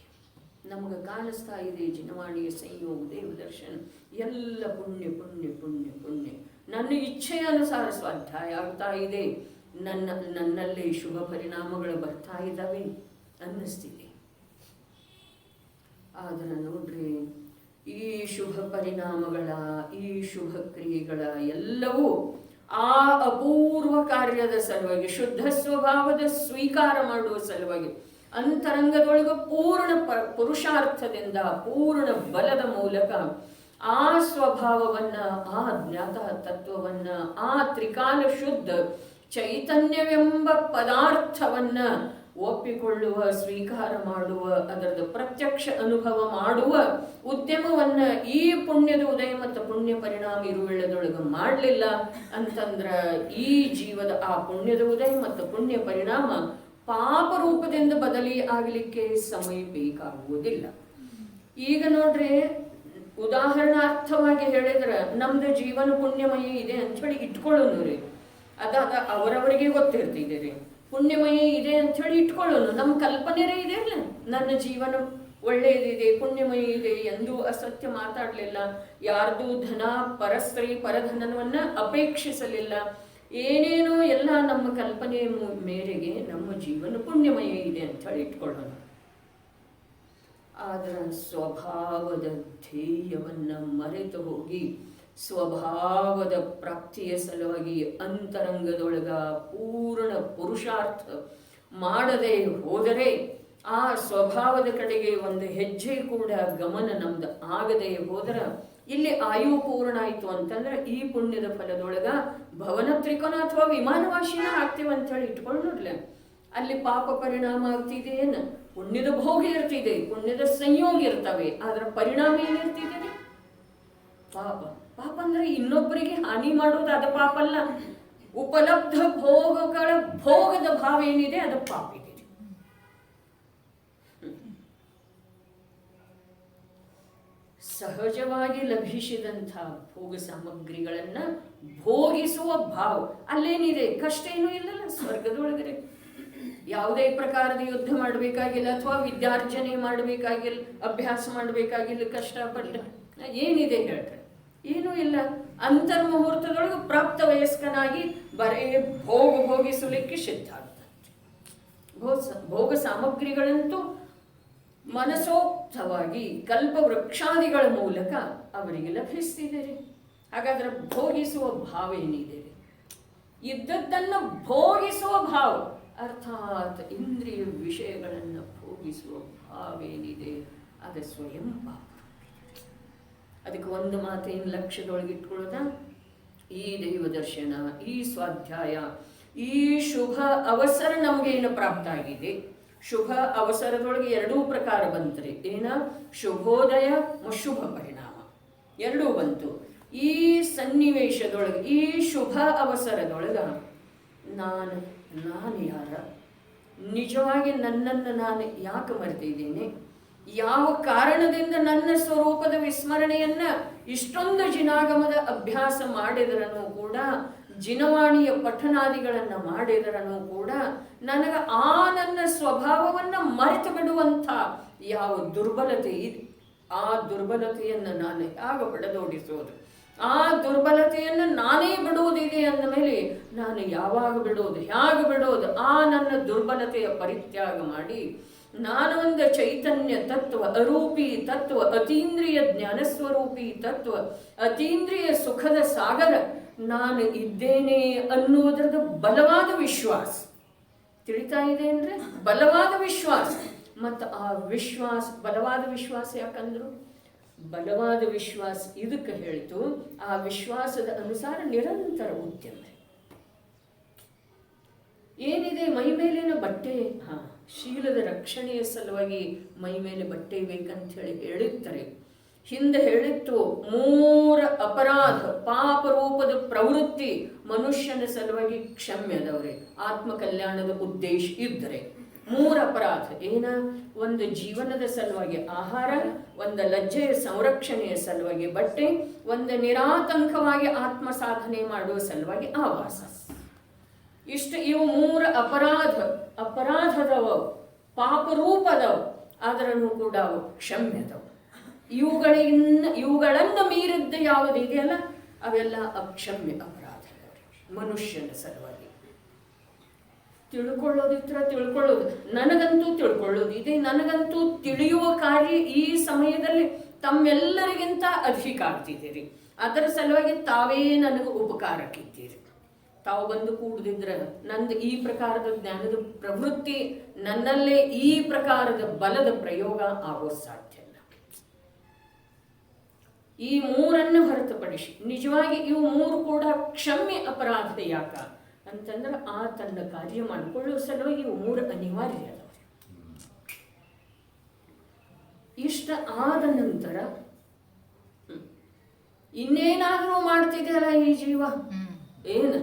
ನಮಗೆ ಕಾಣಿಸ್ತಾ ಇದೆ. ಜಿನವಾಣಿಯ ಸಂಯೋಗ, ದೇವದರ್ಶನ ಎಲ್ಲ ಪುಣ್ಯ ಪುಣ್ಯ ಪುಣ್ಯ ಪುಣ್ಯ. ನನ್ನ ಇಚ್ಛೆಯ ಅನುಸಾರ ಸ್ವಾಧ್ಯಾಯ ಆಗ್ತಾ ಇದೆ, ನನ್ನಲ್ಲಿ ಶುಭ ಪರಿಣಾಮಗಳು ಬರ್ತಾ ಇದ್ದಾವೆ ಅನ್ನಿಸ್ತಿದೆ. ಆದರೆ ನೋಡ್ರಿ, ಈ ಶುಭ ಪರಿಣಾಮಗಳ, ಈ ಶುಭ ಕ್ರಿಯೆಗಳ ಎಲ್ಲವೂ ಆ ಅಪೂರ್ವ ಕಾರ್ಯದ ಸಲುವಾಗಿ, ಶುದ್ಧ ಸ್ವಭಾವದ ಸ್ವೀಕಾರ ಮಾಡುವ ಸಲುವಾಗಿ, ಅಂತರಂಗದೊಳಗೆ ಪೂರ್ಣ ಪುರುಷಾರ್ಥದಿಂದ, ಪೂರ್ಣ ಬಲದ ಮೂಲಕ ಆ ಸ್ವಭಾವವನ್ನ, ಆ ಜ್ಞಾತ ತತ್ವವನ್ನ, ಆ ತ್ರಿಕಾಲ ಶುದ್ಧ ಚೈತನ್ಯವೆಂಬ ಪದಾರ್ಥವನ್ನ ಒಪ್ಪಿಕೊಳ್ಳುವ, ಸ್ವೀಕಾರ ಮಾಡುವ, ಅದರದ ಪ್ರತ್ಯಕ್ಷ ಅನುಭವ ಮಾಡುವ ಉದ್ಯಮವನ್ನ ಈ ಪುಣ್ಯದ ಉದಯ ಮತ್ತು ಪುಣ್ಯ ಪರಿಣಾಮ ಇರುವೆಳ್ಳದೊಳಗೆ ಮಾಡಲಿಲ್ಲ ಅಂತಂದ್ರ ಈ ಜೀವದ ಆ ಪುಣ್ಯದ ಉದಯ ಮತ್ತು ಪುಣ್ಯ ಪರಿಣಾಮ ಪಾಪ ರೂಪದಿಂದ ಬದಲಿ ಆಗಲಿಕ್ಕೆ ಸಮಯ ಬೇಕಾಗುವುದಿಲ್ಲ. ಈಗ ನೋಡ್ರಿ, ಉದಾಹರಣಾರ್ಥವಾಗಿ ಹೇಳಿದ್ರೆ ನಮ್ದು ಜೀವನ ಪುಣ್ಯಮಯ ಇದೆ ಅಂತ ಹೇಳಿ ಇಟ್ಕೊಳ್ಳೋನು ರೀ. ಅದಾದ ಅವರವರಿಗೆ ಗೊತ್ತಿರ್ತಿದೆ ರೀ, ಪುಣ್ಯಮಯ ಇದೆ ಅಂತ ಹೇಳಿ ಇಟ್ಕೊಳ್ಳೋನು. ನಮ್ಮ ಕಲ್ಪನೆರೇ ಇದೆ ಅಲ್ಲ, ನನ್ನ ಜೀವನ ಒಳ್ಳೆಯದಿದೆ, ಪುಣ್ಯಮಯ ಇದೆ, ಎಂದೂ ಅಸತ್ಯ ಮಾತಾಡಲಿಲ್ಲ, ಯಾರ್ದು ಧನ ಪರಸ್ತ್ರೀ ಪರಧನವನ್ನ ಅಪೇಕ್ಷಿಸಲಿಲ್ಲ, ಏನೇನೋ ಎಲ್ಲ ನಮ್ಮ ಕಲ್ಪನೆಯ ಮೇರೆಗೆ ನಮ್ಮ ಜೀವನ ಪುಣ್ಯಮಯ ಇದೆ ಅಂತ ಹೇಳಿ ಇಟ್ಕೊಳ್ಳೋಣ. ಆದರೆ ಸ್ವಭಾವದ ಧ್ಯೇಯವನ್ನ ಮರೆತು ಹೋಗಿ ಸ್ವಭಾವದ ಪ್ರಾಪ್ತಿಯ ಸಲುವಾಗಿ ಅಂತರಂಗದೊಳಗ ಪೂರ್ಣ ಪುರುಷಾರ್ಥ ಮಾಡದೆ ಹೋದರೆ, ಆ ಸ್ವಭಾವದ ಕಡೆಗೆ ಒಂದು ಹೆಜ್ಜೆ ಕೂಡ ಗಮನ ನಮ್ದು ಆಗದೆ ಹೋದರೆ, ಇಲ್ಲಿ ಆಯು ಪೂರ್ಣ ಆಯಿತು ಅಂತಂದ್ರೆ ಈ ಪುಣ್ಯದ ಫಲದೊಳಗ ಭವನ ತ್ರಿಕೋನ ಅಥವಾ ವಿಮಾನವಾಸಿನ ಆಗ್ತೀವಿ ಅಂತ ಹೇಳಿ ಇಟ್ಕೊಂಡು ನೋಡ್ಲ, ಅಲ್ಲಿ ಪಾಪ ಪರಿಣಾಮ ಆಗ್ತಿದೆ. ಏನು ಪುಣ್ಯದ ಭೋಗ ಇರ್ತಿದೆ, ಪುಣ್ಯದ ಸಂಯೋಗ ಇರ್ತವೆ, ಅದರ ಪರಿಣಾಮ ಏನಿರ್ತಿದೆ? ಪಾಪ. ಪಾಪ ಅಂದ್ರೆ ಇನ್ನೊಬ್ಬರಿಗೆ ಹಾನಿ ಮಾಡೋದು ಅದು ಪಾಪ ಅಲ್ಲ. ಉಪಲಬ್ಧ ಭೋಗಗಳ ಭೋಗದ ಭಾವ ಏನಿದೆ ಅದು ಪಾಪ ಇದೆ. ಸಹಜವಾಗಿ ಲಭಿಸಿದಂಥ ಭೋಗ ಸಾಮಗ್ರಿಗಳನ್ನ ಭೋಗಿಸುವ ಭಾವ ಅಲ್ಲೇನಿದೆ, ಕಷ್ಟ ಏನೂ ಇಲ್ಲಲ್ಲ. ಸ್ವರ್ಗದೊಳಗಡೆ ಯಾವುದೇ ಪ್ರಕಾರದ ಯುದ್ಧ ಮಾಡಬೇಕಾಗಿಲ್ಲ, ಅಥವಾ ವಿದ್ಯಾರ್ಜನೆ ಮಾಡಬೇಕಾಗಿಲ್ಲ, ಅಭ್ಯಾಸ ಮಾಡಬೇಕಾಗಿಲ್ಲ, ಕಷ್ಟಪಟ್ಟ ಏನಿದೆ ಹೇಳ್ತಾರೆ, ಏನೂ ಇಲ್ಲ. ಅಂತರ್ಮುಹೂರ್ತದೊಳಗೆ ಪ್ರಾಪ್ತ ವಯಸ್ಕನಾಗಿ ಬರೇ ಭೋಗಿಸಲಿಕ್ಕೆ ಸಿದ್ಧ ಆಗ್ತದೆ. ಭೋಗ ಸಾಮಗ್ರಿಗಳಂತೂ ಮನಸೋಕ್ತವಾಗಿ ಕಲ್ಪವೃಕ್ಷಾದಿಗಳ ಮೂಲಕ ಅವರಿಗೆ ಲಭಿಸ್ತಿದೆ. ಹಾಗಾದ್ರೆ ಭೋಗಿಸುವ ಭಾವ ಏನಿದೆ? ಇದ್ದದ್ದನ್ನು ಭೋಗಿಸುವ ಭಾವ, ಅರ್ಥಾತ್ ಇಂದ್ರಿಯ ವಿಷಯಗಳನ್ನು ಭೋಗಿಸುವ ಭಾವ ಏನಿದೆ ಅದು ಸ್ವಯಂ ಪಾಪ. ಅದಕ್ಕೆ ಒಂದು ಮಾತೇನು ಲಕ್ಷ್ಯದೊಳಗೆ ಇಟ್ಕೊಳ್ಳೋದ, ಈ ದೈವ ದರ್ಶನ, ಈ ಸ್ವಾಧ್ಯಾಯ, ಈ ಶುಭ ಅವಸರ ನಮಗೇನು ಪ್ರಾಪ್ತ ಆಗಿದೆ. ಶುಭ ಅವಸರದೊಳಗೆ ಎರಡೂ ಪ್ರಕಾರ ಬಂತ್ರಿ. ಏನ ಶುಭೋದಯ ಶುಭ ಪರಿಣಾಮ ಎರಡೂ ಬಂತು. ಈ ಸನ್ನಿವೇಶದೊಳಗೆ, ಈ ಶುಭ ಅವಸರದೊಳಗ ನಾನು ಯಾರ, ನಿಜವಾಗಿ ನನ್ನನ್ನು ನಾನು ಯಾಕೆ ಮರೆತಿದ್ದೇನೆ, ಯಾವ ಕಾರಣದಿಂದ ನನ್ನ ಸ್ವರೂಪದ ವಿಸ್ಮರಣೆಯನ್ನ ಇಷ್ಟೊಂದು ಜಿನಾಗಮದ ಅಭ್ಯಾಸ ಮಾಡಿದರನು ಕೂಡ, ಜಿನವಾಣಿಯ ಪಠನಾದಿಗಳನ್ನ ಮಾಡಿದರನು ಕೂಡ ನನಗೆ ಆ ನನ್ನ ಸ್ವಭಾವವನ್ನ ಮರೆತು ಬಿಡುವಂಥ ಯಾವ ದುರ್ಬಲತೆ ಇದೆ, ಆ ದುರ್ಬಲತೆಯನ್ನು ನಾನು ಹೇಗೆ ಹೊಡೆದೋಡಿಸೋದು, ಆ ದುರ್ಬಲತೆಯನ್ನು ನಾನೇ ಬಿಡುವುದಿದೆ ಅಂದ ಮೇಲೆ ನಾನು ಯಾವಾಗ ಬಿಡೋದು, ಹೇಗೆ ಬಿಡೋದು? ಆ ನನ್ನ ದುರ್ಬಲತೆಯ ಪರಿತ್ಯಾಗ ಮಾಡಿ ನಾನು ಒಂದು ಚೈತನ್ಯ ತತ್ವ, ಅರೂಪಿ ತತ್ವ, ಅತೀಂದ್ರಿಯ ಜ್ಞಾನಸ್ವರೂಪಿ ತತ್ವ, ಅತೀಂದ್ರಿಯ ಸುಖದ ಸಾಗರ ನಾನು ಇದ್ದೇನೆ ಅನ್ನುವುದರದ ಬಲವಾದ ವಿಶ್ವಾಸ. ತಿಳಿತಾ ಇದೆ ಅಂದ್ರೆ ಬಲವಾದ ವಿಶ್ವಾಸ. ಮತ್ತು ಆ ವಿಶ್ವಾಸ, ಬಲವಾದ ವಿಶ್ವಾಸ ಯಾಕಂದ್ರು, ಬಲವಾದ ವಿಶ್ವಾಸ ಇದಕ್ಕೆ ಹೇಳ್ತು, ಆ ವಿಶ್ವಾಸದ ಅನುಸಾರ ನಿರಂತರ ಉದ್ಯಮ. ಏನಿದೆ ಮೈ ಮೇಲಿನ ಬಟ್ಟೆ, ಶೀಲದ ರಕ್ಷಣೆಯ ಸಲುವಾಗಿ ಮೈ ಮೇಲೆ ಬಟ್ಟೆ ಬೇಕಂತ ಹೇಳಿರ್ತಾರೆ. ಹಿಂದೆ ಹೇಳಿತ್ತು 3 ಅಪರಾಧ ಪಾಪ ರೂಪದ ಪ್ರವೃತ್ತಿ ಮನುಷ್ಯನ ಸಲುವಾಗಿ ಕ್ಷಮ್ಯದವ್ರೆ, ಆತ್ಮ ಕಲ್ಯಾಣದ ಉದ್ದೇಶ ಇದ್ದರೆ 3 ಅಪರಾಧ ಏನ? ಒಂದು ಜೀವನದ ಸಲುವಾಗಿ ಆಹಾರ, ಒಂದು ಲಜ್ಜೆಯ ಸಂರಕ್ಷಣೆಯ ಸಲುವಾಗಿ ಬಟ್ಟೆ, ಒಂದು ನಿರಾತಂಕವಾಗಿ ಆತ್ಮ ಸಾಧನೆ ಮಾಡುವ ಸಲುವಾಗಿ ಆವಾಸ. ಇವು 3 ಅಪರಾಧದವ, ಪಾಪರೂಪದವ, ಆದ್ರೂ ಕೂಡ ಅವು ಕ್ಷಮ್ಯದವು. ಇವುಗಳನ್ನು ಮೀರಿದ್ದ ಯಾವುದಿದೆಯಲ್ಲ ಅವೆಲ್ಲ ಅಕ್ಷಮ್ಯ ಅಪರಾಧಗಳು ಮನುಷ್ಯನ ಸಲುವಾಗಿ. ತಿಳ್ಕೊಳ್ಳೋದಿತ್ರ ತಿಳ್ಕೊಳ್ಳೋದು, ನನಗಂತೂ ತಿಳ್ಕೊಳ್ಳೋದಿದೆ, ನನಗಂತೂ ತಿಳಿಯುವ ಕಾರ್ಯ ಈ ಸಮಯದಲ್ಲಿ ತಮ್ಮೆಲ್ಲರಿಗಿಂತ ಅಧಿಕ ಆಗ್ತಿದ್ದೀರಿ. ಅದರ ಸಲುವಾಗಿ ತಾವೇ ನನಗೆ ಉಪಕಾರಕ್ಕಿದ್ದೀರಿ. ತಾವು ಬಂದು ಕೂಡದಿದ್ರೆ ನಂದು ಈ ಪ್ರಕಾರದ ಜ್ಞಾನದ ಪ್ರವೃತ್ತಿ, ನನ್ನಲ್ಲೇ ಈ ಪ್ರಕಾರದ ಬಲದ ಪ್ರಯೋಗ ಆಗೋ ಸಾಧ್ಯ ಇಲ್ಲ. ಈ 3 ಹೊರತುಪಡಿಸಿ ನಿಜವಾಗಿ ಇವು 3 ಕೂಡ ಕ್ಷಮ್ಯ ಅಪರಾಧ. ಯಾಕ ಅಂತಂದ್ರೆ ಆ ತನ್ನ ಕಾರ್ಯ ಮಾಡಿಕೊಳ್ಳುವ ಸಲುವಾಗಿ ಇವು 3 ಅನಿವಾರ್ಯ ಅದಾವ. ಇಷ್ಟ ಆದ ನಂತರ ಇನ್ನೇನಾದ್ರೂ ಮಾಡ್ತಿದೆಯಲ್ಲ ಈ ಜೀವ, ಏನು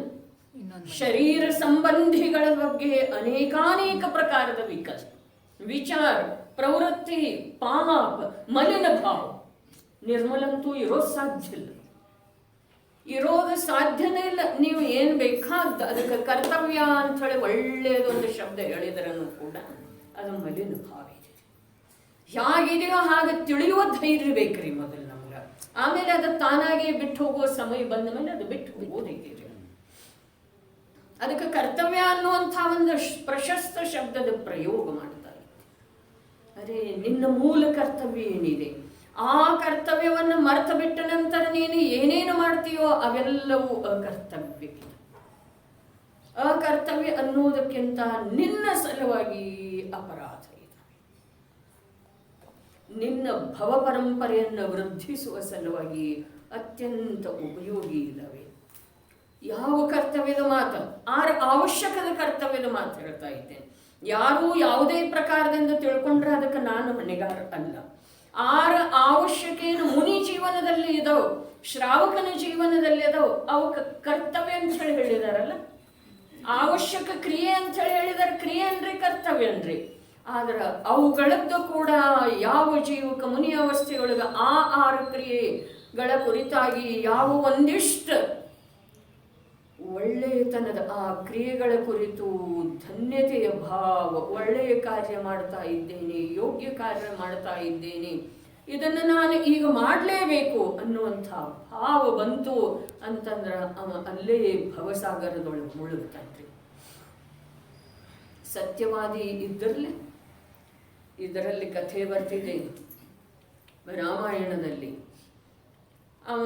ಶರೀರ ಸಂಬಂಧಿಗಳ ಬಗ್ಗೆ ಅನೇಕಾನೇಕ ಪ್ರಕಾರದ ವಿಚಾರ, ಪ್ರವೃತ್ತಿ, ಪಾಪ, ಮಲಿನ ಭಾವ ನಿರ್ಮಲಂತೂ ಇರೋದು ಸಾಧ್ಯ ಇಲ್ಲ. ಇರೋದು ಸಾಧ್ಯನೇ ಇಲ್ಲ. ನೀವು ಏನು ಬೇಕಾದ ಅದಕ್ಕೆ ಕರ್ತವ್ಯ ಅಂತ ಹೇಳಿ ಒಳ್ಳೆಯದೊಂದು ಶಬ್ದ ಹೇಳಿದ್ರೂ ಕೂಡ ಅದು ಮಲಿನ ಭಾವ ಇದೆ. ಹೇಗಿದೆಯೋ ಹಾಗೆ ತಿಳಿಯುವ ಧೈರ್ಯ ಬೇಕ್ರಿ ಮೊದಲು ನಮ್ಗೆ. ಆಮೇಲೆ ಅದು ತಾನಾಗಿ ಬಿಟ್ಟು ಹೋಗುವ ಸಮಯ ಬಂದ ಮೇಲೆ ಅದು ಬಿಟ್ಟು ಹೋಗೋದೈತಿ. ಅದಕ್ಕೆ ಕರ್ತವ್ಯ ಅನ್ನುವಂಥ ಒಂದು ಪ್ರಶಸ್ತ ಶಬ್ದದ ಪ್ರಯೋಗ ಮಾಡ್ತಾ ಇತ್ತು. ಅರೆ ನಿನ್ನ ಮೂಲ ಕರ್ತವ್ಯ ಏನಿದೆ, ಆ ಕರ್ತವ್ಯವನ್ನು ಮರೆತು ಬಿಟ್ಟ ನಂತರ ನೀನು ಏನೇನು ಮಾಡ್ತೀಯೋ ಅವೆಲ್ಲವೂ ಅಕರ್ತವ್ಯ. ಅಕರ್ತವ್ಯ ಅನ್ನುವುದಕ್ಕಿಂತ ನಿನ್ನ ಸಲುವಾಗಿ ಅಪರಾಧ ಇದೆ. ನಿನ್ನ ಭವ ಪರಂಪರೆಯನ್ನು ವೃದ್ಧಿಸುವ ಸಲುವಾಗಿ ಅತ್ಯಂತ ಉಪಯೋಗಿ ಇದ್ದಾವೆ. ಯಾವ ಕರ್ತವ್ಯದ ಮಾತು, ಅವಶ್ಯಕದ ಕರ್ತವ್ಯದ ಮಾತು ಹೇಳ್ತಾ ಇದ್ದೇನೆ. ಯಾರು ಯಾವುದೇ ಪ್ರಕಾರದಿಂದ ತಿಳ್ಕೊಂಡ್ರೆ ಅದಕ್ಕೆ ನಾನು ಹೊಣೆಗಾರ ಅಲ್ಲ. ಅವಶ್ಯಕೇನು ಮುನಿ ಜೀವನದಲ್ಲಿ ಇದಾವೆ, ಶ್ರಾವಕನ ಜೀವನದಲ್ಲಿ ಅದಾವ, ಅವಕ್ಕೆ ಕರ್ತವ್ಯ ಅಂತ ಹೇಳಿ ಹೇಳಿದಾರಲ್ಲ. ಅವಶ್ಯಕ ಕ್ರಿಯೆ ಅಂತ ಹೇಳಿ ಹೇಳಿದಾರೆ, ಕ್ರಿಯೆ ಅನ್ರಿ ಕರ್ತವ್ಯ ಅನ್ರಿ. ಆದ್ರೆ ಅವುಗಳದ್ದು ಕೂಡ ಯಾವ ಜೀವಕ ಮುನಿ ಅವಸ್ಥೆಯೊಳಗೆ ಆ 6 ಕ್ರಿಯೆಗಳ ಕುರಿತಾಗಿ ಯಾವ ಒಂದಿಷ್ಟು ಒಳ್ಳೆಯತನದ ಆ ಕ್ರಿಯೆಗಳ ಕುರಿತು ಧನ್ಯತೆಯ ಭಾವ, ಒಳ್ಳೆಯ ಕಾರ್ಯ ಮಾಡ್ತಾ ಇದ್ದೇನೆ, ಯೋಗ್ಯ ಕಾರ್ಯ ಮಾಡ್ತಾ ಇದ್ದೇನೆ, ಇದನ್ನು ನಾನು ಈಗ ಮಾಡಲೇಬೇಕು ಅನ್ನುವಂಥ ಭಾವ ಬಂತು ಅಂತಂದ್ರೆ ಅವ ಅಲ್ಲೇ ಭವಸಾಗರದೊಳಗೆ ಮುಳುಗ್ತಾನ್ರಿ. ಸತ್ಯವಾದಿ ಇದರಲ್ಲಿ ಕಥೆ ಬರ್ತಿದೆ ರಾಮಾಯಣದಲ್ಲಿ. ಅವ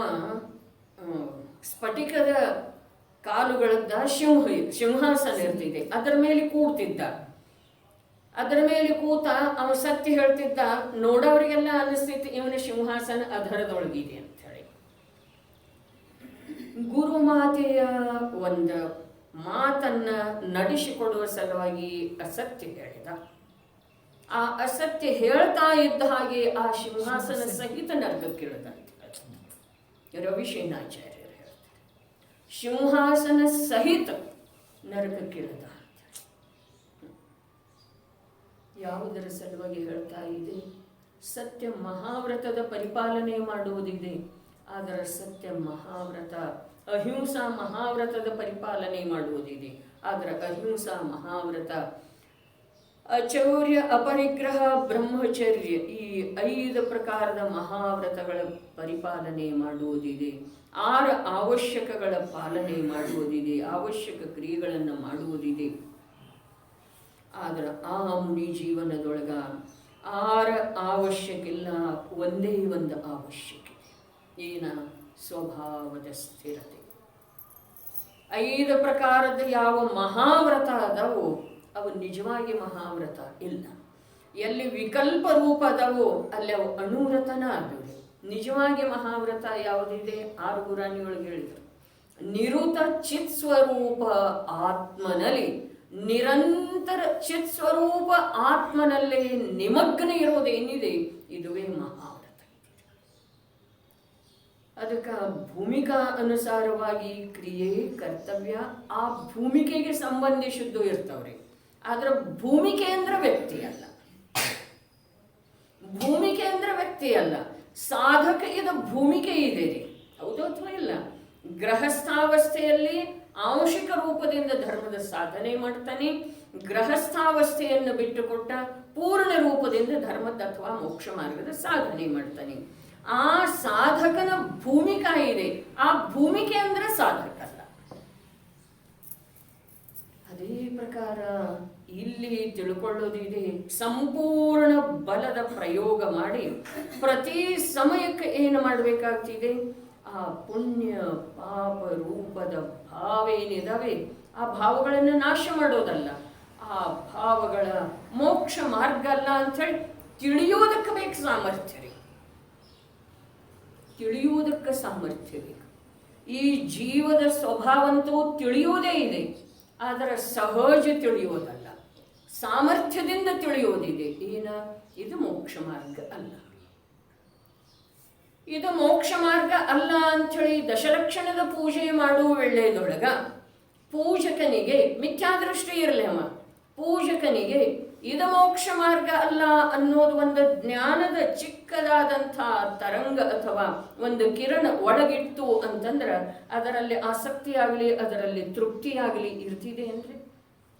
ಸ್ಫಟಿಕದ ಕಾಲುಗಳದ್ದ ಸಿಂಹಾಸನ ಇರ್ತಿದೆ, ಅದರ ಮೇಲೆ ಕೂಡ್ತಿದ್ದ. ಅದರ ಮೇಲೆ ಕೂತ ಅವ ಸತ್ಯ ಹೇಳ್ತಿದ್ದ. ನೋಡೋರಿಗೆಲ್ಲ ಅನಿಸ್ತಿತ್ತು ಇವನ ಸಿಂಹಾಸನ ಅಧರದೊಳಗಿದೆ ಅಂತ ಹೇಳಿ. ಗುರುಮಾತೆಯ ಒಂದು ಮಾತನ್ನ ನಡೆಸಿಕೊಡುವ ಸಲುವಾಗಿ ಅಸತ್ಯ ಹೇಳಿದ. ಆ ಅಸತ್ಯ ಹೇಳ್ತಾ ಇದ್ದ ಹಾಗೆ ಆ ಸಿಂಹಾಸನ ಸಹಿತ ನರಕಕ್ಕಿಳಿದಂತೆ ರವಿಶೇನಾಚಾರ್ಯರು ಹೇಳ್ತಾರೆ. ಸಿಂಹಾಸನ ಸಹಿತ ನರಕಕ್ಕಿಳಿದ. ಯಾವುದರ ಸಲುವಾಗಿ ಹೇಳ್ತಾ ಇದೆ? ಸತ್ಯ ಮಹಾವ್ರತದ ಪರಿಪಾಲನೆ ಮಾಡುವುದಿದೆ. ಆದರೆ ಸತ್ಯ ಮಹಾವ್ರತ, ಅಹಿಂಸಾ ಮಹಾವ್ರತದ ಪರಿಪಾಲನೆ ಮಾಡುವುದಿದೆ. ಆದರೆ ಅಹಿಂಸಾ ಮಹಾವ್ರತ, ಅಚೌರ್ಯ, ಅಪರಿಗ್ರಹ, ಬ್ರಹ್ಮಚರ್ಯ, ಈ 5 ಪ್ರಕಾರದ ಮಹಾವ್ರತಗಳ ಪರಿಪಾಲನೆ ಮಾಡುವುದಿದೆ. 6 ಅವಶ್ಯಕಗಳ ಪಾಲನೆ ಮಾಡುವುದಿದೆ, ಅವಶ್ಯಕ ಕ್ರಿಯೆಗಳನ್ನು ಮಾಡುವುದಿದೆ. ಆದ್ರೆ ಆ ಮುನಿ ಜೀವನದೊಳಗ 6 ಅವಶ್ಯಕಿಲ್ಲ, ಒಂದೇ ಒಂದು ಅವಶ್ಯಕ. ಏನ? ಸ್ವಭಾವದ ಸ್ಥಿರತೆ. 5 ಪ್ರಕಾರದ ಯಾವ ಮಹಾವ್ರತ ಅದಾವೋ ಅವು ನಿಜವಾಗಿ ಮಹಾವ್ರತ ಇಲ್ಲ. ಎಲ್ಲಿ ವಿಕಲ್ಪ ರೂಪ ಅದಾವೋ ಅಲ್ಲಿ ಅವು ಅನುವ್ರತನ ಆಗಿವೆ. ನಿಜವಾಗಿ ಮಹಾವ್ರತ ಯಾವುದಿದೆ? 6 ಗುರಾಣಿಯೊಳಗೆ ಹೇಳಿದರು. ನಿರುತ ಚಿತ್ ಸ್ವರೂಪ ಆತ್ಮನಲ್ಲಿ, ನಿರಂತರ ಚಿತ್ ಸ್ವರೂಪ ಆತ್ಮನಲ್ಲೇ ನಿಮಗ್ನ ಇರೋದೇನಿದೆ ಇದುವೇ ಮಹಾವ್ರತ. ಅದಕ್ಕೆ ಭೂಮಿಕಾ ಅನುಸಾರವಾಗಿ ಕ್ರಿಯೆ ಕರ್ತವ್ಯ ಆ ಭೂಮಿಕೆಗೆ ಸಂಬಂಧಿಸಿದ್ದು ಇರ್ತವ್ರಿ. ಆದ್ರೆ ಭೂಮಿಕೆ ಅಂದ್ರೆ ವ್ಯಕ್ತಿ ಅಲ್ಲ, ಭೂಮಿಕೆ ಅಂದ್ರೆ ವ್ಯಕ್ತಿ ಅಲ್ಲ. ಸಾಧಕ ಇದು ಭೂಮಿಕೆ ಇದೆ ರೀ, ಹೌದು ಅಥವಾ ಇಲ್ಲ? ಗೃಹಸ್ಥಾವಸ್ಥೆಯಲ್ಲಿ ಆಂಶಿಕ ರೂಪದಿಂದ ಧರ್ಮದ ಸಾಧನೆ ಮಾಡ್ತಾನೆ, ಗೃಹಸ್ಥಾವಸ್ಥೆಯನ್ನು ಬಿಟ್ಟುಕೊಟ್ಟ ಪೂರ್ಣ ರೂಪದಿಂದ ಧರ್ಮದ ಅಥವಾ ಮೋಕ್ಷ ಮಾರ್ಗದ ಸಾಧನೆ ಮಾಡ್ತಾನೆ. ಆ ಸಾಧಕನ ಭೂಮಿಕಾ ಇದೆ, ಆ ಭೂಮಿಕೆ ಅಂದ್ರೆ ಸಾಧಕ ಅಲ್ಲ. ಅದೇ ಪ್ರಕಾರ ಇಲ್ಲಿ ತಿಳ್ಕೊಳ್ಳೋದಿದೆ, ಸಂಪೂರ್ಣ ಬಲದ ಪ್ರಯೋಗ ಮಾಡಿ ಪ್ರತಿ ಸಮಯಕ್ಕೆ ಏನು ಮಾಡಬೇಕಾಗ್ತಿದೆ? ಆ ಪುಣ್ಯ ಪಾಪ ರೂಪದ ಭಾವೇನಿದಾವೆ ಆ ಭಾವಗಳನ್ನು ನಾಶ ಮಾಡೋದಲ್ಲ, ಆ ಭಾವಗಳ ಮೋಕ್ಷ ಮಾರ್ಗ ಅಲ್ಲ ಅಂಥೇಳಿ ತಿಳಿಯೋದಕ್ಕೆ ಬೇಕು ಸಾಮರ್ಥ್ಯ ರೀ, ತಿಳಿಯುವುದಕ್ಕೆ ಸಾಮರ್ಥ್ಯ ಬೇಕು. ಈ ಜೀವದ ಸ್ವಭಾವಂತೂ ತಿಳಿಯುವುದೇ ಇದೆ, ಆದರೆ ಸಹಜ ತಿಳಿಯೋದಲ್ಲ, ಸಾಮರ್ಥ್ಯದಿಂದ ತಿಳಿಯೋದಿದೆ. ಏನ? ಇದು ಮೋಕ್ಷ ಮಾರ್ಗ ಅಲ್ಲ, ಇದು ಮೋಕ್ಷ ಮಾರ್ಗ ಅಲ್ಲ ಅಂಥೇಳಿ ದಶಲಕ್ಷಣದ ಪೂಜೆ ಮಾಡುವ ವೇಳೆದೊಳಗ ಪೂಜಕನಿಗೆ ಮಿಥ್ಯಾದೃಷ್ಟಿ ಇರಲಿ, ಅವ ಪೂಜಕನಿಗೆ ಇದು ಮೋಕ್ಷ ಮಾರ್ಗ ಅಲ್ಲ ಅನ್ನೋದು ಒಂದು ಜ್ಞಾನದ ಚಿಕ್ಕದಾದಂಥ ತರಂಗ ಅಥವಾ ಒಂದು ಕಿರಣ ಒಳಗಿಟ್ಟು ಅಂತಂದ್ರೆ ಅದರಲ್ಲಿ ಆಸಕ್ತಿ ಆಗಲಿ ಅದರಲ್ಲಿ ತೃಪ್ತಿ ಆಗಲಿ ಇರ್ತಿದೆ ಅಂದ್ರೆ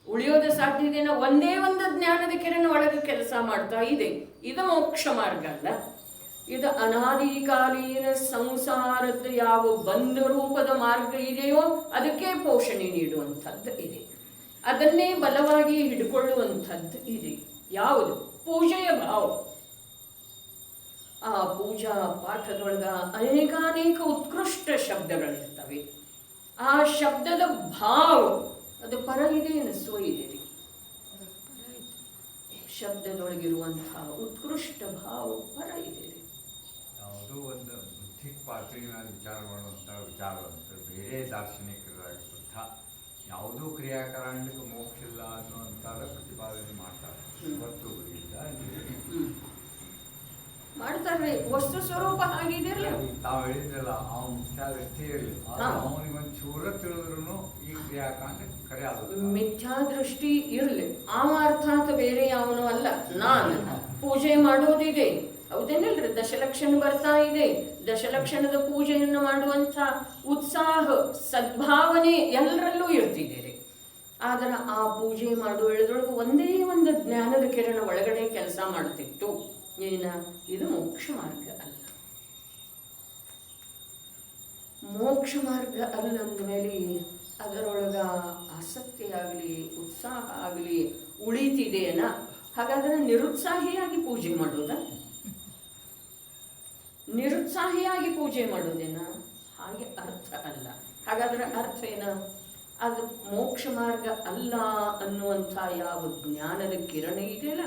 ಉಳಿಯೋದು ಸಾಧ್ಯತೆನ ಒಂದೇ ಒಂದು ಜ್ಞಾನದ ಕಿರಣ ಒಳಗೆ ಕೆಲಸ ಮಾಡ್ತಾ ಇದೆ. ಇದು ಮೋಕ್ಷ ಮಾರ್ಗ ಅಲ್ಲ, ಇದು ಅನಾದಿಕಾಲೀನ ಸಂಸಾರದ ಯಾವ ಬಂಧ ರೂಪದ ಮಾರ್ಗ ಇದೆಯೋ ಅದಕ್ಕೆ ಪೋಷಣೆ ನೀಡುವಂಥದ್ದು ಇದೆ, ಅದನ್ನೇ ಬಲವಾಗಿ ಹಿಡ್ಕೊಳ್ಳುವಂಥದ್ದು ಇದೆ. ಯಾವುದು? ಪೂಜೆಯ ಭಾವ. ಆ ಪೂಜಾ ಪಾಠದೊಳಗ ಅನೇಕಾನೇಕ ಉತ್ಕೃಷ್ಟ ಶಬ್ದಗಳಿರ್ತವೆ. ಆ ಶಬ್ದದ ಭಾವ ಅದು ಪರ ಇದೆ ಅನಿಸುವ ಇದೆ ರೀ. ಶಬ್ದದೊಳಗಿರುವಂತಹ ಉತ್ಕೃಷ್ಟ ಭಾವ ಪರ ಇದೆ ರೀ. ಯಾವುದೋ ಒಂದು ಬುದ್ಧಿಕ ಪಾತ್ರೆ ಮೇಲೆ ವಿಚಾರ ಮಾಡುವಂಥ ವಿಚಾರ ಅಂತ ಬೇರೆ ದಾರ್ಶನಿಕರಾಗಿ ಬುದ್ಧ ಯಾವುದೋ ಕ್ರಿಯಾಕಾರಣಕ್ಕೆ ಮೋಕ್ಷ ಇಲ್ಲ ಅನ್ನುವಂಥದ್ದು ಪ್ರತಿಪಾದನೆ ಮಾಡ್ತಾರೆ. ಇವತ್ತು ಇಲ್ಲ ಮಾಡ್ತಾರ್ರಿ, ವಸ್ತು ಸ್ವರೂಪ ಆಗಿದೆಯಲ್ಲ. ತಾವು ಹೇಳಿದ್ರಲ್ಲ ಆ ಮಿಥ್ಯಾದೃಷ್ಟಿ ಇರಲಿ, ಅವನಿಗೆ ಒಂದು ಚೂರ ತಿಳಿದ್ರು ಈ ಕ್ರಿಯಾಕಾಂಡ ಕರೆ ಆಗುತ್ತೆ. ಮಿಥ್ಯಾದೃಷ್ಟಿ ಇರಲಿ, ಆ ಅರ್ಥಾತ್ ಬೇರೆ ಯಾವನು ಅಲ್ಲ. ನಾನು ಪೂಜೆ ಮಾಡೋದಿದೆ, ಹೌದೇನಲ್ರಿ? ದಶಲಕ್ಷಣ ಬರ್ತಾ ಇದೆ, ದಶಲಕ್ಷಣದ ಪೂಜೆಯನ್ನು ಮಾಡುವಂಥ ಉತ್ಸಾಹ ಸದ್ಭಾವನೆ ಎಲ್ಲರಲ್ಲೂ ಇರ್ತಿದೆ ರೀ. ಆದ್ರೆ ಆ ಪೂಜೆ ಮಾಡುವ ವೇಳೆದೊಳಗೆ ಒಂದೇ ಒಂದು ಜ್ಞಾನದ ಕಿರಣ ಒಳಗಡೆ ಕೆಲಸ ಮಾಡ್ತಿತ್ತು. ಏನ? ಇದು ಮೋಕ್ಷ ಮಾರ್ಗ ಅಲ್ಲ. ಮೋಕ್ಷ ಮಾರ್ಗ ಅಲ್ಲ ಅಂದಮೇಲೆ ಅದರೊಳಗ ಆಸಕ್ತಿ ಆಗಲಿ ಉತ್ಸಾಹ ಆಗಲಿ ಉಳಿತಿದೆಯನ? ಹಾಗಾದ್ರೆ ನಿರುತ್ಸಾಹಿಯಾಗಿ ಪೂಜೆ ಮಾಡೋದ? ನಿರುತ್ಸಾಹಿಯಾಗಿ ಪೂಜೆ ಮಾಡೋದೇನ? ಹಾಗೆ ಅರ್ಥ ಅಲ್ಲ. ಹಾಗಾದ್ರೆ ಅರ್ಥ ಏನ? ಅದು ಮೋಕ್ಷ ಮಾರ್ಗ ಅಲ್ಲ ಅನ್ನುವಂಥ ಯಾವ ಜ್ಞಾನದ ಕಿರಣ ಇದೆಯಲ್ಲ,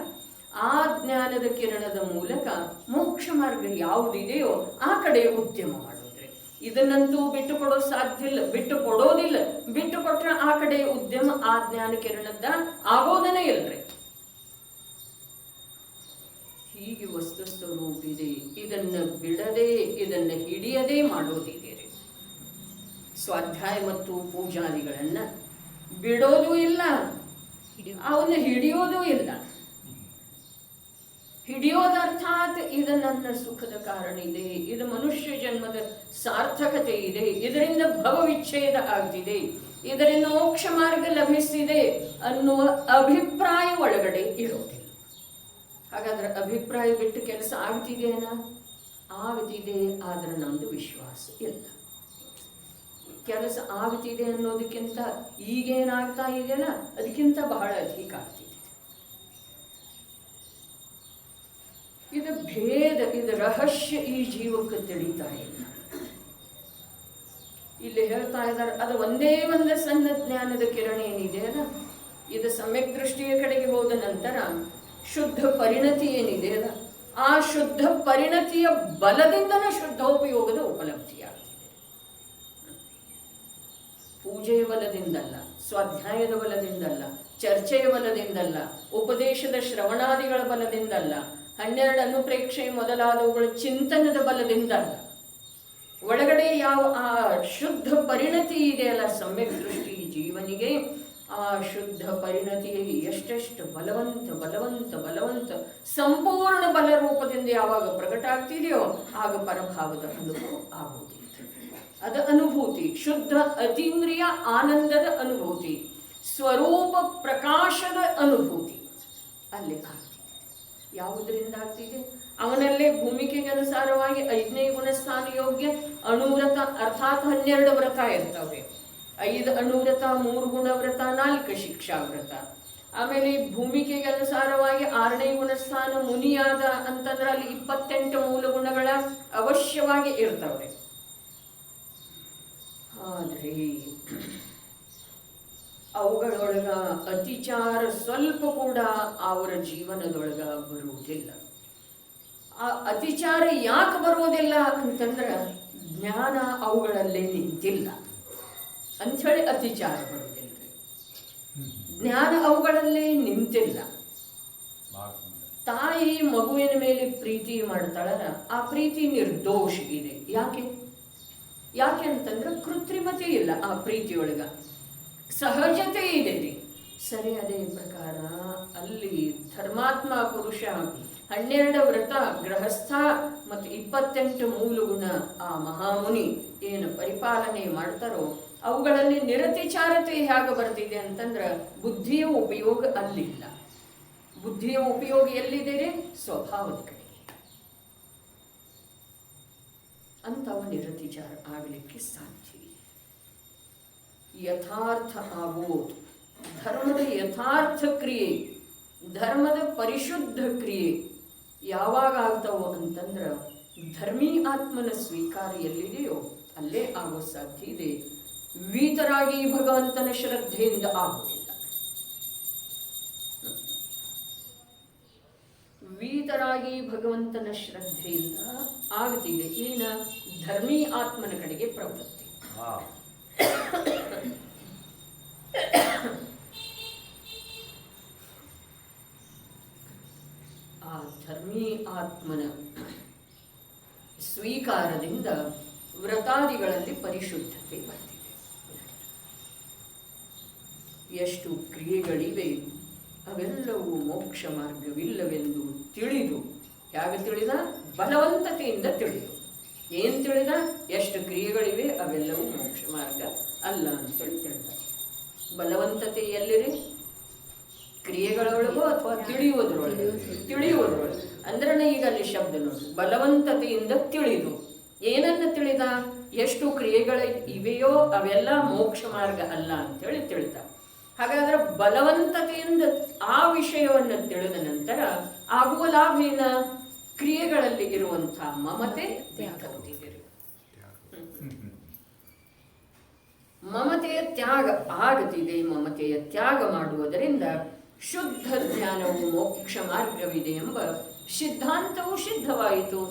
ಆ ಜ್ಞಾನದ ಕಿರಣದ ಮೂಲಕ ಮೋಕ್ಷ ಮಾರ್ಗ ಯಾವುದಿದೆಯೋ ಆ ಕಡೆ ಉದ್ಯಮ ಮಾಡೋದ್ರಿ. ಇದನ್ನಂತೂ ಬಿಟ್ಟು ಕೊಡೋದು ಸಾಧ್ಯ ಇಲ್ಲ, ಬಿಟ್ಟು ಕೊಡೋದಿಲ್ಲ. ಬಿಟ್ಟು ಕೊಟ್ರೆ ಆ ಕಡೆ ಉದ್ಯಮ ಆ ಜ್ಞಾನ ಕಿರಣದ ಆಗೋದನೇ ಇಲ್ರಿ. ಹೀಗೆ ವಸ್ತು ಸ್ವರೂಪ ಇದೆ, ಇದನ್ನ ಬಿಡದೆ ಇದನ್ನ ಹಿಡಿಯದೇ ಮಾಡೋದಿದೆ ರೀ. ಸ್ವಾಧ್ಯಾಯ ಮತ್ತು ಪೂಜಾದಿಗಳನ್ನ ಬಿಡೋದು ಇಲ್ಲ, ಅವನ್ನ ಹಿಡಿಯೋದು ಇಲ್ಲ. ಹಿಡಿಯೋದರ್ಥಾತ್ ಇದು ನನ್ನ ಸುಖದ ಕಾರಣ ಇದೆ, ಇದು ಮನುಷ್ಯ ಜನ್ಮದ ಸಾರ್ಥಕತೆ ಇದೆ, ಇದರಿಂದ ಭವವಿಚ್ಛೇದ ಆಗ್ತಿದೆ, ಇದರಿಂದ ಮೋಕ್ಷ ಮಾರ್ಗ ಲಭಿಸಿದೆ ಅನ್ನುವ ಅಭಿಪ್ರಾಯ ಒಳಗಡೆ ಇರೋದಿಲ್ಲ. ಹಾಗಾದ್ರೆ ಅಭಿಪ್ರಾಯ ಬಿಟ್ಟು ಕೆಲಸ ಆಗ್ತಿದೆಯೇನ? ಆಗ್ತಿದೆ, ಆದ್ರೆ ನಮ್ದು ವಿಶ್ವಾಸ ಇಲ್ಲ. ಕೆಲಸ ಆಗ್ತಿದೆ ಅನ್ನೋದಕ್ಕಿಂತ ಈಗೇನಾಗ್ತಾ ಇದೆಯಲ್ಲ ಅದಕ್ಕಿಂತ ಬಹಳ ಅಧಿಕ ಆಗ್ತಿದೆ. ಇದು ಭೇದ, ಇದು ರಹಸ್ಯ ಈ ಜೀವಕ್ಕೆ ತಿಳಿತಾ ಇಲ್ಲ. ಇಲ್ಲಿ ಹೇಳ್ತಾ ಇದ್ದಾರೆ, ಅದು ಒಂದೇ ಒಂದು ಸಣ್ಣ ಜ್ಞಾನದ ಕಿರಣ ಏನಿದೆ ಅಲ್ಲ, ಇದು ಸಮ್ಯಕ್ ದೃಷ್ಟಿಯ ಕಡೆಗೆ ಹೋದ ನಂತರ ಶುದ್ಧ ಪರಿಣತಿ ಏನಿದೆ ಅಲ್ಲ, ಆ ಶುದ್ಧ ಪರಿಣತಿಯ ಬಲದಿಂದಲೇ ಶುದ್ಧೋಪಯೋಗದ ಉಪಲಬ್ಧಿಯಾಗ್ತಿದೆ. ಪೂಜೆಯ ಬಲದಿಂದಲ್ಲ, ಸ್ವಾಧ್ಯಾಯದ ಬಲದಿಂದಲ್ಲ, ಚರ್ಚೆಯ ಬಲದಿಂದಲ್ಲ, ಉಪದೇಶದ ಶ್ರವಣಾದಿಗಳ ಬಲದಿಂದಲ್ಲ, 12 ಅನುಪ್ರೇಕ್ಷೆ ಮೊದಲಾದವುಗಳ ಚಿಂತನದ ಬಲದಿಂದಲ್ಲ, ಒಳಗಡೆ ಯಾವ ಆ ಶುದ್ಧ ಪರಿಣತಿ ಇದೆಯಲ್ಲ ಸಮ್ಯಕ್ ದೃಷ್ಟಿ ಜೀವನಿಗೆ, ಆ ಶುದ್ಧ ಪರಿಣತಿಯಲ್ಲಿ ಎಷ್ಟೆಷ್ಟು ಬಲವಂತ ಬಲವಂತ ಬಲವಂತ ಸಂಪೂರ್ಣ ಬಲ ರೂಪದಿಂದ ಯಾವಾಗ ಪ್ರಕಟ ಆಗ್ತಿದೆಯೋ ಆಗ ಪರಭಾವದ ಅನುಭವ ಆಗುವುದಿಲ್ಲ. ಅದ ಅನುಭೂತಿ, ಶುದ್ಧ ಅತೀಂದ್ರಿಯ ಆನಂದದ ಅನುಭೂತಿ, ಸ್ವರೂಪ ಪ್ರಕಾಶದ ಅನುಭೂತಿ ಅಲ್ಲಿ ಆಗ್ತಿದೆ. ಯಾವುದರಿಂದ ಆಗ್ತಿದೆ? ಅವನಲ್ಲೇ ಭೂಮಿಕೆಗೆ ಅನುಸಾರವಾಗಿ 5ನೇ ಗುಣಸ್ಥಾನ ಯೋಗ್ಯ ಅಣುವ್ರತ ಅರ್ಥಾತ್ 12 ವ್ರತ ಇರ್ತವೆ. 5 ಅಣುವ್ರತ, 3 ಗುಣವ್ರತ, 4 ಶಿಕ್ಷಾವ್ರತ. ಆಮೇಲೆ ಭೂಮಿಕೆಗೆ ಅನುಸಾರವಾಗಿ 6ನೇ ಗುಣಸ್ಥಾನ ಮುನಿಯಾದ ಅಂತಂದ್ರೆ ಅಲ್ಲಿ 28 ಮೂಲ ಗುಣಗಳ ಅವಶ್ಯವಾಗಿ ಇರ್ತವೆ. ಆದರೆ ಅವುಗಳೊಳಗ ಅತಿಚಾರ ಸ್ವಲ್ಪ ಕೂಡ ಅವರ ಜೀವನದೊಳಗ ಬರುವುದಿಲ್ಲ. ಆ ಅತಿಚಾರ ಯಾಕೆ ಬರುವುದಿಲ್ಲ ಅಂತಂದ್ರೆ ಜ್ಞಾನ ಅವುಗಳಲ್ಲೇ ನಿಂತಿಲ್ಲ ಅಂಥೇಳಿ ಅತಿಚಾರ ಬರುವುದಿಲ್ಲ. ಜ್ಞಾನ ಅವುಗಳಲ್ಲೇ ನಿಂತಿಲ್ಲ. ತಾಯಿ ಮಗುವಿನ ಮೇಲೆ ಪ್ರೀತಿ ಮಾಡ್ತಾಳಲ್ಲ, ಆ ಪ್ರೀತಿ ನಿರ್ದೋಷ ಇದೆ. ಯಾಕೆ ಅಂತಂದ್ರೆ ಕೃತ್ರಿಮತೆ ಇಲ್ಲ ಆ ಪ್ರೀತಿಯೊಳಗ, ಸಹಜತೆ ಇದೆ ರೀ. ಸರಿ, ಅದೇ ಪ್ರಕಾರ ಅಲ್ಲಿ ಧರ್ಮಾತ್ಮ ಪುರುಷ 12 ವ್ರತ ಗೃಹಸ್ಥ ಮತ್ತು 28 ಮೂಲ ಗುಣ ಆ ಮಹಾಮುನಿ ಏನು ಪರಿಪಾಲನೆ ಮಾಡ್ತಾರೋ ಅವುಗಳಲ್ಲಿ ನಿರತಿಚಾರತೆ ಹೇಗೆ ಬರ್ತಿದೆ ಅಂತಂದ್ರೆ ಬುದ್ಧಿಯ ಉಪಯೋಗ ಅಲ್ಲಿಲ್ಲ. ಬುದ್ಧಿಯ ಉಪಯೋಗ ಎಲ್ಲಿದೆ? ಸ್ವಭಾವದ ಕಡೆ. ಅಂಥವು ನಿರತಿಚಾರ ಆಗಲಿಕ್ಕೆ ಸಾಧ್ಯ. ಯಥಾರ್ಥ ಆಗೋದು, ಧರ್ಮದ ಯಥಾರ್ಥ ಕ್ರಿಯೆ, ಧರ್ಮದ ಪರಿಶುದ್ಧ ಕ್ರಿಯೆ ಯಾವಾಗ ಆಗ್ತಾವೋ ಅಂತಂದ್ರೆ ಧರ್ಮೀ ಆತ್ಮನ ಸ್ವೀಕಾರ ಎಲ್ಲಿದೆಯೋ ಅಲ್ಲೇ ಆಗೋ ಸಾಧ್ಯ ಇದೆ. ವೀತರಾಗಿ ಭಗವಂತನ ಶ್ರದ್ಧೆಯಿಂದ ಆಗುವುದಿಲ್ಲ. ವೀತರಾಗಿ ಭಗವಂತನ ಶ್ರದ್ಧೆಯಿಂದ ಆಗ್ತಿದೆ. ಏನ? ಧರ್ಮೀ ಆತ್ಮನ ಕಡೆಗೆ ಪ್ರವೃತ್ತಿ. ಆ ಧರ್ಮೀ ಆತ್ಮನ ಸ್ವೀಕಾರದಿಂದ ವ್ರತಾದಿಗಳಲ್ಲಿ ಪರಿಶುದ್ಧತೆ ಬರ್ತಿದೆ. ಎಷ್ಟು ಕ್ರಿಯೆಗಳಿವೆ ಅವೆಲ್ಲವೂ ಮೋಕ್ಷ ಮಾರ್ಗವಿಲ್ಲವೆಂದು ತಿಳಿದು, ಹೇಗೆ ತಿಳಿದ? ಬಲವಂತತೆಯಿಂದ ತಿಳಿದು. ಏನು ತಿಳಿದ? ಎಷ್ಟು ಕ್ರಿಯೆಗಳಿವೆ ಅವೆಲ್ಲವೂ ಮೋಕ್ಷ ಮಾರ್ಗ ಅಲ್ಲ ಅಂತೇಳಿ ತಿಳಿದ. ಬಲವಂತತೆ ಎಲ್ಲಿರಿ? ಕ್ರಿಯೆಗಳೊಳಗೋ ಅಥವಾ ತಿಳಿಯುವುದರೊಳಗೆ? ತಿಳಿಯುವುದರೊಳಗೆ ಅಂದ್ರೆ ಈಗ ಅಲ್ಲಿ ಶಬ್ದ ನೋಡಿ, ಬಲವಂತತೆಯಿಂದ ತಿಳಿದು. ಏನನ್ನು ತಿಳಿದ? ಎಷ್ಟು ಕ್ರಿಯೆಗಳ ಇವೆಯೋ ಅವೆಲ್ಲ ಮೋಕ್ಷ ಮಾರ್ಗ ಅಲ್ಲ ಅಂತೇಳಿ ತಿಳಿದ. ಹಾಗಾದ್ರೆ ಬಲವಂತತೆಯಿಂದ ಆ ವಿಷಯವನ್ನು ತಿಳಿದ ನಂತರ ಆಗುವ ಲಾಭ ಏನ? ಕ್ರಿಯೆಗಳಲ್ಲಿ ಇರುವಂತಹ ಮಮತೆ ತ್ಯಾಗವಿದೆ. ಮಮತೆಯ ತ್ಯಾಗ ಆಗತಿದೆ. ಮಮತೆಯ ತ್ಯಾಗ ಮಾಡುವುದರಿಂದ ಶುದ್ಧ ಜ್ಞಾನವು ಮೋಕ್ಷ ಮಾರ್ಗವಿದೆ ಎಂಬ ಸಿದ್ಧಾಂತವು ಸಿದ್ಧವಾಯಿತು.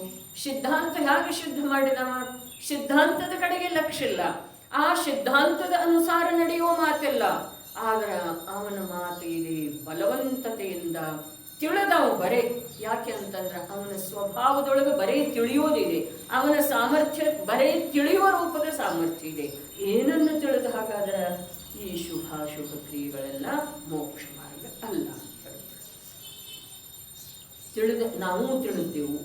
ಸಿದ್ಧಾಂತ ಹೇಗೆ ಸಿದ್ಧ ಮಾಡಿದವ? ಸಿದ್ಧಾಂತದ ಕಡೆಗೆ ಲಕ್ಷ್ಯ ಇಲ್ಲ, ಆ ಸಿದ್ಧಾಂತದ ಅನುಸಾರ ನಡೆಯುವ ಮಾತಿಲ್ಲ. ಆದ್ರೆ ಅವನ ಮಾತು ಇದೆ ಬಲವಂತತೆಯಿಂದ ತಿಳಿದವ ಬರೇ. ಯಾಕೆ ಅಂತಂದ್ರೆ ಅವನ ಸ್ವಭಾವದೊಳಗೆ ಬರೇ ತಿಳಿಯೋದಿದೆ, ಅವನ ಸಾಮರ್ಥ್ಯ ಬರೇ ತಿಳಿಯುವ ರೂಪದ ಸಾಮರ್ಥ್ಯ ಇದೆ. ಏನನ್ನು ತಿಳಿದ? ಹಾಗಾದ್ರೆ ಈ ಶುಭಾಶುಭ ಕ್ರಿಯೆಗಳೆಲ್ಲ ಮೋಕ್ಷ ಮಾರ್ಗ ಅಲ್ಲ ಅಂತ ತಿಳಿದ ನಾವು ತಿಳಿದೆವು.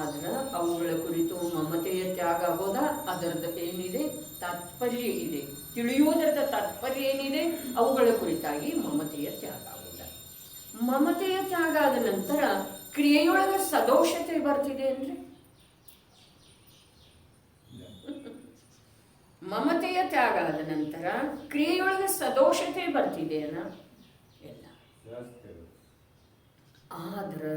ಆದ್ರೆ ಅವುಗಳ ಕುರಿತು ಮಮತೆಯ ತ್ಯಾಗ ಆಗೋದ? ಅದರದ ಏನಿದೆ ತಾತ್ಪರ್ಯ ಇದೆ. ತಿಳಿಯುವುದರದ ತಾತ್ಪರ್ಯ ಏನಿದೆ? ಅವುಗಳ ಕುರಿತಾಗಿ ಮಮತೆಯ ತ್ಯಾಗ ಆಗೋದ. ಮಮತೆಯ ತ್ಯಾಗ ಆದ ನಂತರ ಕ್ರಿಯೆಯೊಳಗೆ ಸದೋಷತೆ ಬರ್ತಿದೆ ಅಂದ್ರೆ ಮಮತೆಯ ತ್ಯಾಗ ಆದ ನಂತರ ಕ್ರಿಯೆಯೊಳಗೆ ಸದೋಷತೆ ಬರ್ತಿದೆಯಲ್ಲ ಇಲ್ಲ. ಆದ್ರೆ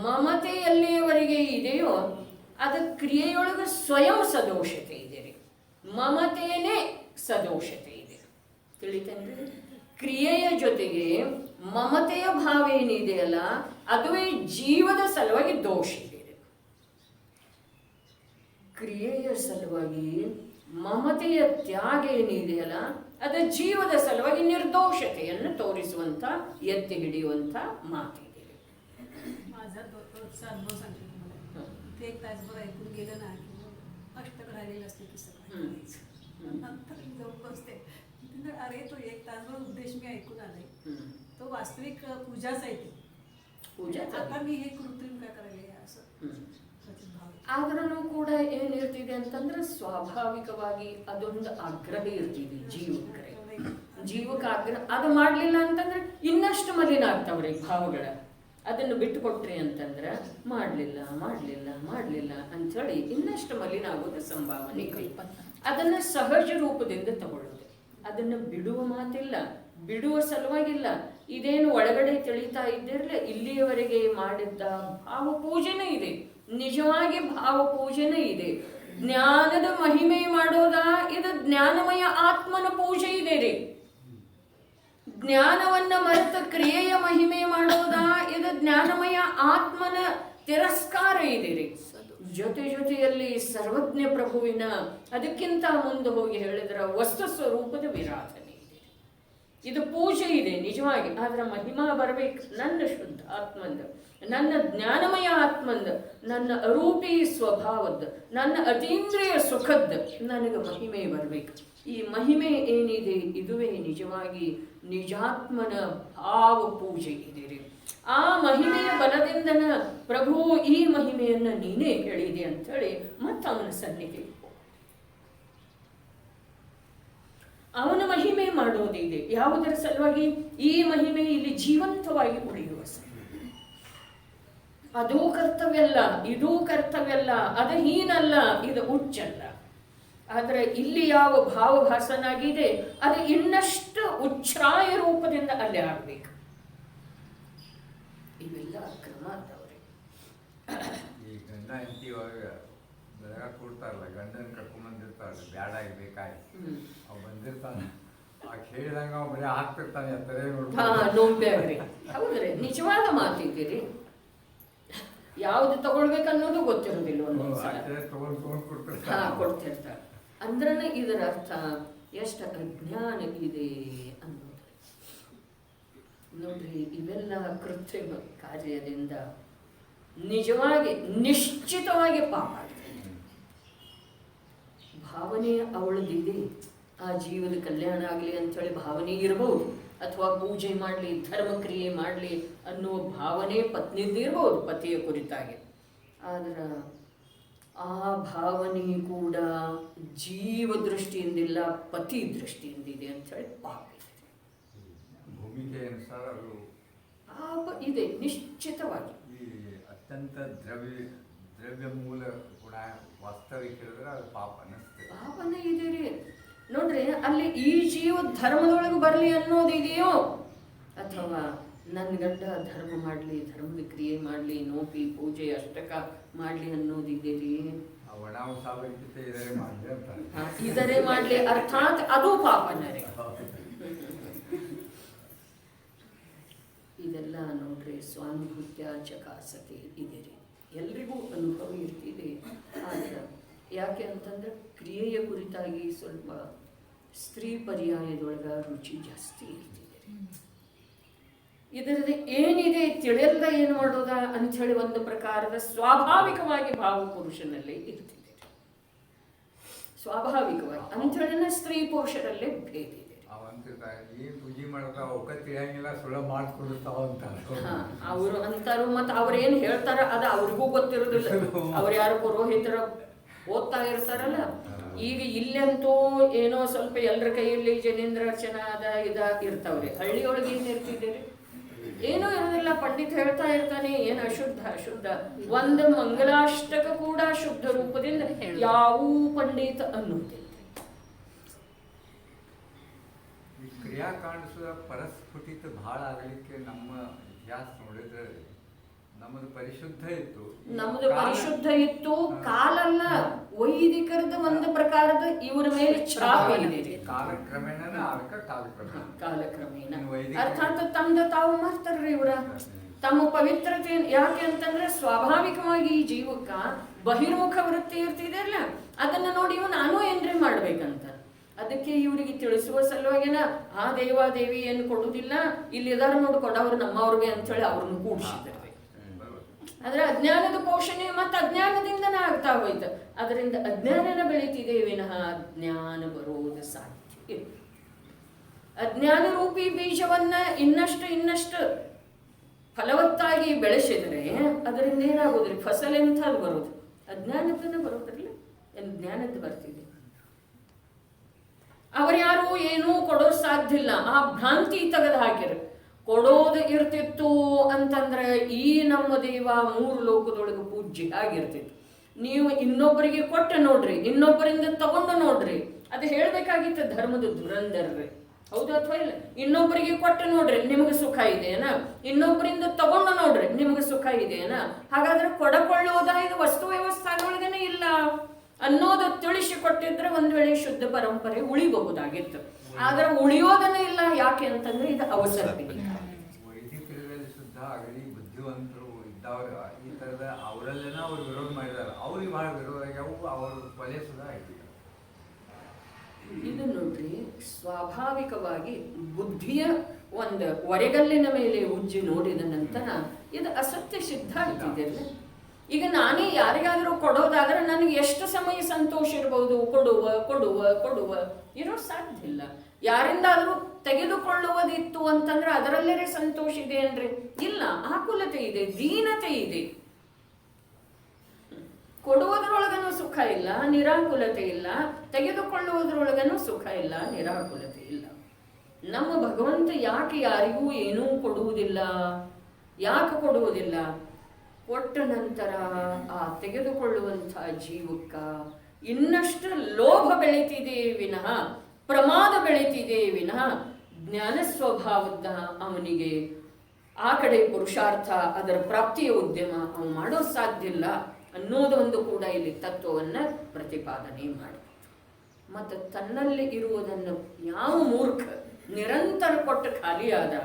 ಮಮತೆ ಎಲ್ಲಿಯವರೆಗೆ ಇದೆಯೋ ಅದು ಕ್ರಿಯೆಯೊಳಗೆ ಸ್ವಯಂ ಸದೋಷತೆ ಇದೆ ರೀ. ಮಮತೆಯೇ ಸದೋಷತೆ ಇದೆ, ತಿಳಿತೇನ್ರಿ? ಕ್ರಿಯೆಯ ಜೊತೆಗೆ ಮಮತೆಯ ಭಾವ ಏನಿದೆಯಲ್ಲ ಅದುವೇ ಜೀವದ ಸಲುವಾಗಿ ದೋಷ ಇದೆ. ಕ್ರಿಯೆಯ ಸಲುವಾಗಿ ಮಮತೆಯ ತ್ಯಾಗ ಏನಿದೆಯಲ್ಲ ಅದು ಜೀವದ ಸಲುವಾಗಿ ನಿರ್ದೋಷತೆಯನ್ನು ತೋರಿಸುವಂತ ಎತ್ತಿ ಹಿಡಿಯುವಂತ ಮಾತಿದೆ. माझा रोजचा अनुभव सांगते तुम्हाला. इथे एक तासभर ऐकून गेलं ना की अष्टक राहिलेलं असते की सकाळी नंतर मी जाऊन बसते. अरे तो एक तासभर उपदेश मी ऐकून आले, तो वास्तविक पूजाच आहे ती. आता मी हे कृत्रिम काय करायला असं सचिन भाव. ಆದ್ರೂ ಕೂಡ ಏನಿರ್ತಿದೆ ಅಂತಂದ್ರೆ ಸ್ವಾಭಾವಿಕವಾಗಿ ಅದೊಂದು ಆಗ್ರಹ ಇರ್ತಿದೆ ಜೀವಕ್ಕೆ ಆಗ್ರಹ. ಅದು ಮಾಡ್ಲಿಲ್ಲ ಅಂತಂದ್ರೆ ಇನ್ನಷ್ಟು ಮಲಿನ ಆಗ್ತಾವ್ರಿ ಭಾವಗಳ. ಅದನ್ನು ಬಿಟ್ಟು ಕೊಟ್ರಿ ಅಂತಂದ್ರೆ ಮಾಡ್ಲಿಲ್ಲ ಮಾಡ್ಲಿಲ್ಲ ಮಾಡ್ಲಿಲ್ಲ ಅಂಥೇಳಿ ಇನ್ನಷ್ಟು ಮಲಿನ ಆಗೋದು ಸಂಭಾವನೆ. ಅದನ್ನ ಸಹಜ ರೂಪದಿಂದ ತಗೊಳ್ಳೋದು, ಅದನ್ನ ಬಿಡುವ ಮಾತಿಲ್ಲ, ಬಿಡುವ ಸಲುವಾಗಿಲ್ಲ. ಇದೇನು ಒಳಗಡೆ ತಿಳಿತಾ ಇದ್ದಿರಲಿ ಇಲ್ಲಿಯವರೆಗೆ ಮಾಡಿದ್ದ ಭಾವ ಪೂಜೆನೇ ಇದೆ, ನಿಜವಾಗಿ ಭಾವ ಪೂಜೆನೇ ಇದೆ. ಜ್ಞಾನದ ಮಹಿಮೆ ಮಾಡೋದಾ ಇದು ಜ್ಞಾನಮಯ ಆತ್ಮನ ಪೂಜೆ ಇದೆ ರೀ. ಜ್ಞಾನವನ್ನ ಮರೆತ ಕ್ರಿಯೆಯ ಮಹಿಮೆ ಮಾಡೋದಾ ಇದು ಜ್ಞಾನಮಯ ಆತ್ಮನ ತಿರಸ್ಕಾರ ಇದೆ ರೀ. ಜೊತೆ ಜೊತೆಯಲ್ಲಿ ಸರ್ವಜ್ಞ ಪ್ರಭುವಿನ ಅದಕ್ಕಿಂತ ಮುಂದೆ ಹೋಗಿ ಹೇಳಿದ್ರ ವಸ್ತು ಸ್ವರೂಪದ ವಿರಾಧನೆ ಇದೆ. ಇದು ಪೂಜೆ ಇದೆ ನಿಜವಾಗಿ. ಆದ್ರೆ ಮಹಿಮಾ ಬರಬೇಕು ನನ್ನ ಶುದ್ಧ ಆತ್ಮಂದ, ನನ್ನ ಜ್ಞಾನಮಯ ಆತ್ಮಂದ, ನನ್ನ ಅರೂಪಿ ಸ್ವಭಾವದ, ನನ್ನ ಅತೀಂದ್ರಿಯ ಸುಖದ ನನಗೆ ಮಹಿಮೆ ಬರಬೇಕು. ಈ ಮಹಿಮೆ ಏನಿದೆ ಇದುವೇ ನಿಜವಾಗಿ ನಿಜಾತ್ಮನ ಭಾವ ಪೂಜೆ ಇದೆ ರೀ. ಆ ಮಹಿಮೆಯ ಬಲದಿಂದನ ಪ್ರಭು ಈ ಮಹಿಮೆಯನ್ನ ನೀನೇ ಹೇಳಿದೆ ಅಂಥೇಳಿ ಮತ್ತೆ ಅವನ ಸನ್ನಿಧಿ ಅವನ ಮಹಿಮೆ ಮಾಡೋದಿದೆ. ಯಾವುದರ ಸಲುವಾಗಿ? ಈ ಮಹಿಮೆ ಇಲ್ಲಿ ಜೀವಂತವಾಗಿ ಉಳಿಯುವ ಸಲುವಾಗಿ. ಅದೂ ಕರ್ತವ್ಯಲ್ಲ, ಇದೂ ಕರ್ತವ್ಯಲ್ಲ, ಅದು ಹೀನಲ್ಲ, ಇದು ಉಚ್ಚಲ್ಲ. ಆದರೆ ಇಲ್ಲಿ ಯಾವ ಭಾವಭಾಸನಾಗಿದೆ ಅದು ಇನ್ನಷ್ಟು ಉಚ್ಛ್ರಾಯ ರೂಪದಿಂದ ಅಲ್ಲೇ ಆಗ್ಬೇಕು. ಇವೆಲ್ಲ ಕ್ರಮ ಅದವ್ರಿ. ಈ ಗಂಡ ಹೆಂಡತಿ ಬೆಳಗಾಗ ಕೊಡ್ತಾರಲ್ಲ, ಗಂಡನ ಕರ್ಕೊಂಡ್ಬಂದಿರ್ತಾರಲ್ಲ, ಬ್ಯಾಡ ಬೇಕಾಯ್ತು ಅವ್ ಬಂದಿರ್ತಾನೆ, ಆ ಹೇಳಿದಂಗ ಅವ್ ಬರೀ ಹಾಕ್ತಿರ್ತಾನೆ ಎತ್ತರೇ ನೋಡ್ಬೇಡ್ರಿ. ಹೌದ್ರಿ, ನಿಜವಾದ ಮಾತಿದ್ದೀರಿ. ಯಾವ್ದು ತಗೊಳ್ಬೇಕನ್ನೋದು ಗೊತ್ತಿರೋದಿಲ್ಲ ಕೊಡ್ತಿರ್ತಾರೆ. ಅಂದ್ರನೇ ಇದರ ಅರ್ಥ ಎಷ್ಟು ಅಜ್ಞಾನ ಇದೆ ಅನ್ನೋದು. ನೋಡ್ರಿ, ಇವೆಲ್ಲ ಕೃತ್ರಿಮ ಕಾರ್ಯದಿಂದ ನಿಜವಾಗಿ ನಿಶ್ಚಿತವಾಗಿ ಪಾಪ ಆಗ್ತದೆ. ಭಾವನೆ ಅವಳದಿದೆ, ಆ ಜೀವದ ಕಲ್ಯಾಣ ಆಗಲಿ ಅಂಥೇಳಿ ಭಾವನೆ ಇರಬಹುದು, ಅಥವಾ ಪೂಜೆ ಮಾಡಲಿ, ಧರ್ಮಕ್ರಿಯೆ ಮಾಡಲಿ ಅನ್ನುವ ಭಾವನೆ ಪತ್ನಿದ್ದಿರ್ಬೋದು ಪತಿಯ ಕುರಿತಾಗಿ. ಆದ್ರೆ ಆ ಭಾವನೆ ಕೂಡ ಜೀವ ದೃಷ್ಟಿಯಿಂದಿಲ್ಲ, ಪತಿ ದೃಷ್ಟಿಯಿಂದಿದೆ ಅಂಥೇಳಿ ಪಾಪ ಇದೆ. ಭೂಮಿಕೆ ಅನುಸಾರ ಅದು ಪಾಪ ಇದೆ ನಿಶ್ಚಿತವಾಗಿ. ಈ ಅತ್ಯಂತ ದ್ರವ್ಯ ಮೂಲ ಗುಣ ವಾಸ್ತವಿಕ ಹೇಳಿದ್ರೆ ಅದು ಪಾಪ ಅನ್ನಿಸ್ತದೆ. ಪಾಪನೇ ಇದೆ ರೀ. ನೋಡ್ರಿ, ಅಲ್ಲಿ ಈ ಜೀವ ಧರ್ಮದೊಳಗೆ ಬರಲಿ ಅನ್ನೋದಿದೆಯೋ, ಅಥವಾ ನನ್ನ ಗಂಡ ಧರ್ಮ ಮಾಡಲಿ, ಧರ್ಮದ ಕ್ರಿಯೆ ಮಾಡಲಿ, ನೋಪಿ ಪೂಜೆ ಅಷ್ಟಕ ಮಾಡಲಿ ಅನ್ನೋದಿದೆ ರೀ. ಇದರೇ ಮಾಡಲಿ ಅರ್ಥಾತ್ ಅದು ಪಾಪನೇ ರೀ. ಇದೆಲ್ಲ ನೋಡ್ರಿ ಸ್ವಾನುಭೂತ್ಯ ಚಕಾಸತೆ ಇದೆ ರೀ. ಎಲ್ರಿಗೂ ಅನುಭವ ಇರ್ತಿದೆ. ಆದ್ರೆ ಯಾಕೆ ಅಂತಂದ್ರೆ ಕ್ರಿಯೆಯ ಕುರಿತಾಗಿ ಸ್ವಲ್ಪ ಸ್ತ್ರೀ ಪರ್ಯಾಯದೊಳಗ ರುಚಿ ಜಾಸ್ತಿ ಇರ್ತಿದೆ. ಇದರಲ್ಲಿ ಏನಿದೆ ತಿಳಿಯಲ್ಲ ಏನು ಮಾಡೋದ ಅಂಥೇಳಿ ಒಂದು ಪ್ರಕಾರದ ಸ್ವಾಭಾವಿಕವಾಗಿ ಭಾವ ಪುರುಷನಲ್ಲೇ ಇರ್ತಿದೆ. ಸ್ವಾಭಾವಿಕವಾಗಿ ಅಂಥೇಳಿನ ಸ್ತ್ರೀ ಪುರುಷರಲ್ಲೇ ಭೇದ ಇದೆ. ಪೂಜೆ ಮಾಡ್ತಾ ಅವಕ್ಕ ತಿಳಿಯಂಗಿಲ್ಲ, ಸುಳ್ಳು ಮಾಡ್ಕೊಡ್ತಾವ ಅಂತಾರೆ ಅವರು ಅಂತಾರು. ಮತ್ತು ಅವ್ರೇನು ಹೇಳ್ತಾರ ಅದು ಅವ್ರಿಗೂ ಗೊತ್ತಿರೋದಿಲ್ಲ. ಅವ್ರು ಯಾರು ಪುರೋಹಿತರ ಓದ್ತಾ ಇರ್ತಾರಲ್ಲ. ಈಗ ಇಲ್ಲಂತೂ ಏನೋ ಸ್ವಲ್ಪ ಎಲ್ಲರ ಕೈಯಲ್ಲಿ ಜನೇಂದ್ರಾರ್ಚನ ಅದ ಇದ ಇರ್ತಾವ್ರಿ. ಹಳ್ಳಿಯೊಳಗೆ ಏನು ಇರ್ತಿದ್ದೀರಿ? ಏನೂ ಇರೋದಿಲ್ಲ. ಪಂಡಿತ್ ಹೇಳ್ತಾ ಇರ್ತಾನೆ, ಏನು ಅಶುದ್ಧ ಅಶುದ್ಧ, ಒಂದು ಮಂಗಲಾಷ್ಟಕ ಕೂಡ ಶುದ್ಧ ರೂಪದಿಂದ ಯಾವ ಪಂಡಿತ ಅನ್ನುವುದಿಲ್ಲ. ಈ ಕ್ರಿಯಾಕಾಂಡ ಪರಸ್ಫುಟಿತ ಬಹಳ ಆಗಲಿಕ್ಕೆ ನಮ್ಮ ಇತಿಹಾಸ ನೋಡಿದ್ರೆ ನಮ್ಮದು ಪರಿಶುದ್ಧ ಇತ್ತು, ನಮ್ಮದು ಪರಿಶುದ್ಧ ಇತ್ತು. ಕಾಲಲ್ಲ, ವೈದಿಕರದ ಒಂದು ಪ್ರಕಾರದ ಇವರ ಮೇಲೆ ಛಾಪ ಇದೆ. ಕಾಲಕ್ರಮೇಣ ಕಾಲಕ್ರಮೇಣ ಅರ್ಥಾತ್ ತಮ್ದ ತಾವು ಮಾಡ್ತಾರ್ರಿ ಇವರ ತಮ್ಮ ಪವಿತ್ರತೆ. ಯಾಕೆ ಅಂತಂದ್ರೆ ಸ್ವಾಭಾವಿಕವಾಗಿ ಈ ಜೀವಕ್ಕ ಬಹಿರ್ಮುಖ ವೃತ್ತಿ ಇರ್ತಿದೆಯಲ್ಲ, ಅದನ್ನ ನೋಡಿ ಇವ್ ನಾನು ಏನ್ರಿ ಮಾಡ್ಬೇಕಂತ. ಅದಕ್ಕೆ ಇವರಿಗೆ ತಿಳಿಸುವ ಸಲುವಾಗಿನ ಆ ದೇವಾದೇವಿ ಏನು ಕೊಡುವುದಿಲ್ಲ, ಇಲ್ಲಿ ಇದಾರ ನೋಡಿ ಕೊಡವ್ರು ನಮ್ಮವ್ರಿಗೆ ಅಂತ ಹೇಳಿ ಅವ್ರನ್ನ ಕೂಡಿಸಿದ್ದಾರೆ. ಆದ್ರೆ ಅಜ್ಞಾನದ ಪೋಷಣೆ ಮತ್ತು ಅಜ್ಞಾನದಿಂದನೇ ಆಗ್ತಾ ಹೋಯ್ತು. ಅದರಿಂದ ಅಜ್ಞಾನನ ಬೆಳೀತಿದೆ ವಿನಃ ಜ್ಞಾನ ಬರುವುದು ಸಾಧ್ಯ. ಅಜ್ಞಾನ ರೂಪಿ ಬೀಜವನ್ನ ಇನ್ನಷ್ಟು ಫಲವತ್ತಾಗಿ ಬೆಳೆಸಿದರೆ ಅದರಿಂದ ಏನಾಗೋದ್ರಿ, ಫಸಲ್ ಎಂಥದ್ದು ಬರೋದು, ಅಜ್ಞಾನದನ್ನ ಬರೋದ್ರಲ್ಲ, ಜ್ಞಾನದ್ದು ಬರ್ತಿದೆ. ಅವರ್ಯಾರು ಏನೂ ಕೊಡೋದು ಸಾಧ್ಯ ಇಲ್ಲ, ಆ ಭ್ರಾಂತಿ ತೆಗೆದು ಹಾಕಿರ. ಕೊಡೋದು ಇರ್ತಿತ್ತು ಅಂತಂದ್ರೆ ಈ ನಮ್ಮ ದೇವ 3 ಲೋಕದೊಳಗೆ ಪೂಜ್ಯ ಆಗಿರ್ತಿತ್ತು. ನೀವು ಇನ್ನೊಬ್ಬರಿಗೆ ಕೊಟ್ಟ ನೋಡ್ರಿ, ಇನ್ನೊಬ್ಬರಿಂದ ತಗೊಂಡು ನೋಡ್ರಿ, ಅದು ಹೇಳ್ಬೇಕಾಗಿತ್ತು ಧರ್ಮದ ಧುರಂಧರ್ರಿ. ಹೌದು ಅಥವಾ ಇಲ್ಲ? ಇನ್ನೊಬ್ಬರಿಗೆ ಕೊಟ್ಟು ನೋಡ್ರಿ ನಿಮಗೆ ಸುಖ ಇದೆಯೇನಾ, ಇನ್ನೊಬ್ಬರಿಂದ ತಗೊಂಡು ನೋಡ್ರಿ ನಿಮಗೆ ಸುಖ ಇದೆಯೇನಾ. ಹಾಗಾದ್ರೆ ಕೊಡಕೊಳ್ಳುವುದ ಇದು ವಸ್ತು ವ್ಯವಸ್ಥೆಗಳೊಳಗೇನೆ ಇಲ್ಲ ಅನ್ನೋದು ತಿಳಿಸಿ ಕೊಟ್ಟಿದ್ರೆ ಒಂದ್ ವೇಳೆ ಶುದ್ಧ ಪರಂಪರೆ ಉಳಿಬಹುದಾಗಿತ್ತು. ಆದ್ರೆ ಉಳಿಯೋದನ್ನ ಇಲ್ಲ. ಯಾಕೆ ಅಂತಂದ್ರೆ ಇದು ಅವಸರ. ವೈದಿಕರಲ್ಲಿ ಶುದ್ಧ ಆಗಲಿ ಬುದ್ಧಿವಂತರು ಇದ್ದವ್ರ ಈ ತರದ ಅವರಲ್ಲೇನ ಅವ್ರು ವಿರೋಧ ಮಾಡಿದಾರೆ, ಅವ್ರಿಗೆ ಬಹಳ ವಿರೋಧ ಆಗ್ಯಾವು, ಅವ್ರ ಕೊಲೆ ಸುಧಾ ಆಯ್ತು. ಇದು ನೋಡ್ರಿ, ಸ್ವಾಭಾವಿಕವಾಗಿ ಬುದ್ಧಿಯ ಒಂದು ಒರೆಗಲ್ಲಿನ ಮೇಲೆ ಉಜ್ಜಿ ನೋಡಿದ ನಂತರ ಇದು ಅಸತ್ಯ ಸಿದ್ಧ ಆಗ್ತಿದೆ. ಈಗ ನಾನೇ ಯಾರಿಗಾದರೂ ಕೊಡೋದಾದ್ರೆ ನನಗೆ ಎಷ್ಟು ಸಮಯ ಸಂತೋಷ ಇರಬಹುದು, ಕೊಡುವ ಕೊಡುವ ಕೊಡುವ ಇರೋ ಸಾಧ್ಯ ಇಲ್ಲ. ಯಾರಿಂದಾದರೂ ತೆಗೆದುಕೊಳ್ಳುವುದಿತ್ತು ಅಂತಂದ್ರೆ ಅದರಲ್ಲೇ ಸಂತೋಷ ಇದೆ ಅಂದ್ರೆ ಇಲ್ಲ. ಆಕುಲತೆ ಇದೆ, ದೀನತೆ ಇದೆ. ಕೊಡುವುದರೊಳಗನೂ ಸುಖ ಇಲ್ಲ, ನಿರಾಕುಲತೆ ಇಲ್ಲ. ತೆಗೆದುಕೊಳ್ಳುವುದರೊಳಗನೂ ಸುಖ ಇಲ್ಲ, ನಿರಾಕುಲತೆ ಇಲ್ಲ. ನಮ್ಮ ಭಗವಂತ ಯಾಕೆ ಯಾರಿಗೂ ಏನೂ ಕೊಡುವುದಿಲ್ಲ? ಯಾಕೆ ಕೊಡುವುದಿಲ್ಲ? ಕೊಟ್ಟ ನಂತರ ಆ ತೆಗೆದುಕೊಳ್ಳುವಂತಹ ಜೀವಕ್ಕ ಇನ್ನಷ್ಟು ಲೋಭ ಬೆಳೀತಿದೆ ವಿನಃ ಪ್ರಮಾದ ಬೆಳೀತಿದೆ ವಿನಃ ಜ್ಞಾನ ಸ್ವಭಾವದ ಅವನಿಗೆ ಆ ಕಡೆ ಪುರುಷಾರ್ಥ, ಅದರ ಪ್ರಾಪ್ತಿಯ ಉದ್ಯಮ ಅವನು ಮಾಡೋ ಸಾಧ್ಯ ಇಲ್ಲ ಅನ್ನೋದೊಂದು ಕೂಡ ಇಲ್ಲಿ ತತ್ವವನ್ನು ಪ್ರತಿಪಾದನೆ ಮಾಡಿ. ಮತ್ತು ತನ್ನಲ್ಲಿ ಇರುವುದನ್ನು ಯಾವ ಮೂರ್ಖ ನಿರಂತರ ಕೊಟ್ಟು ಖಾಲಿಯಾದ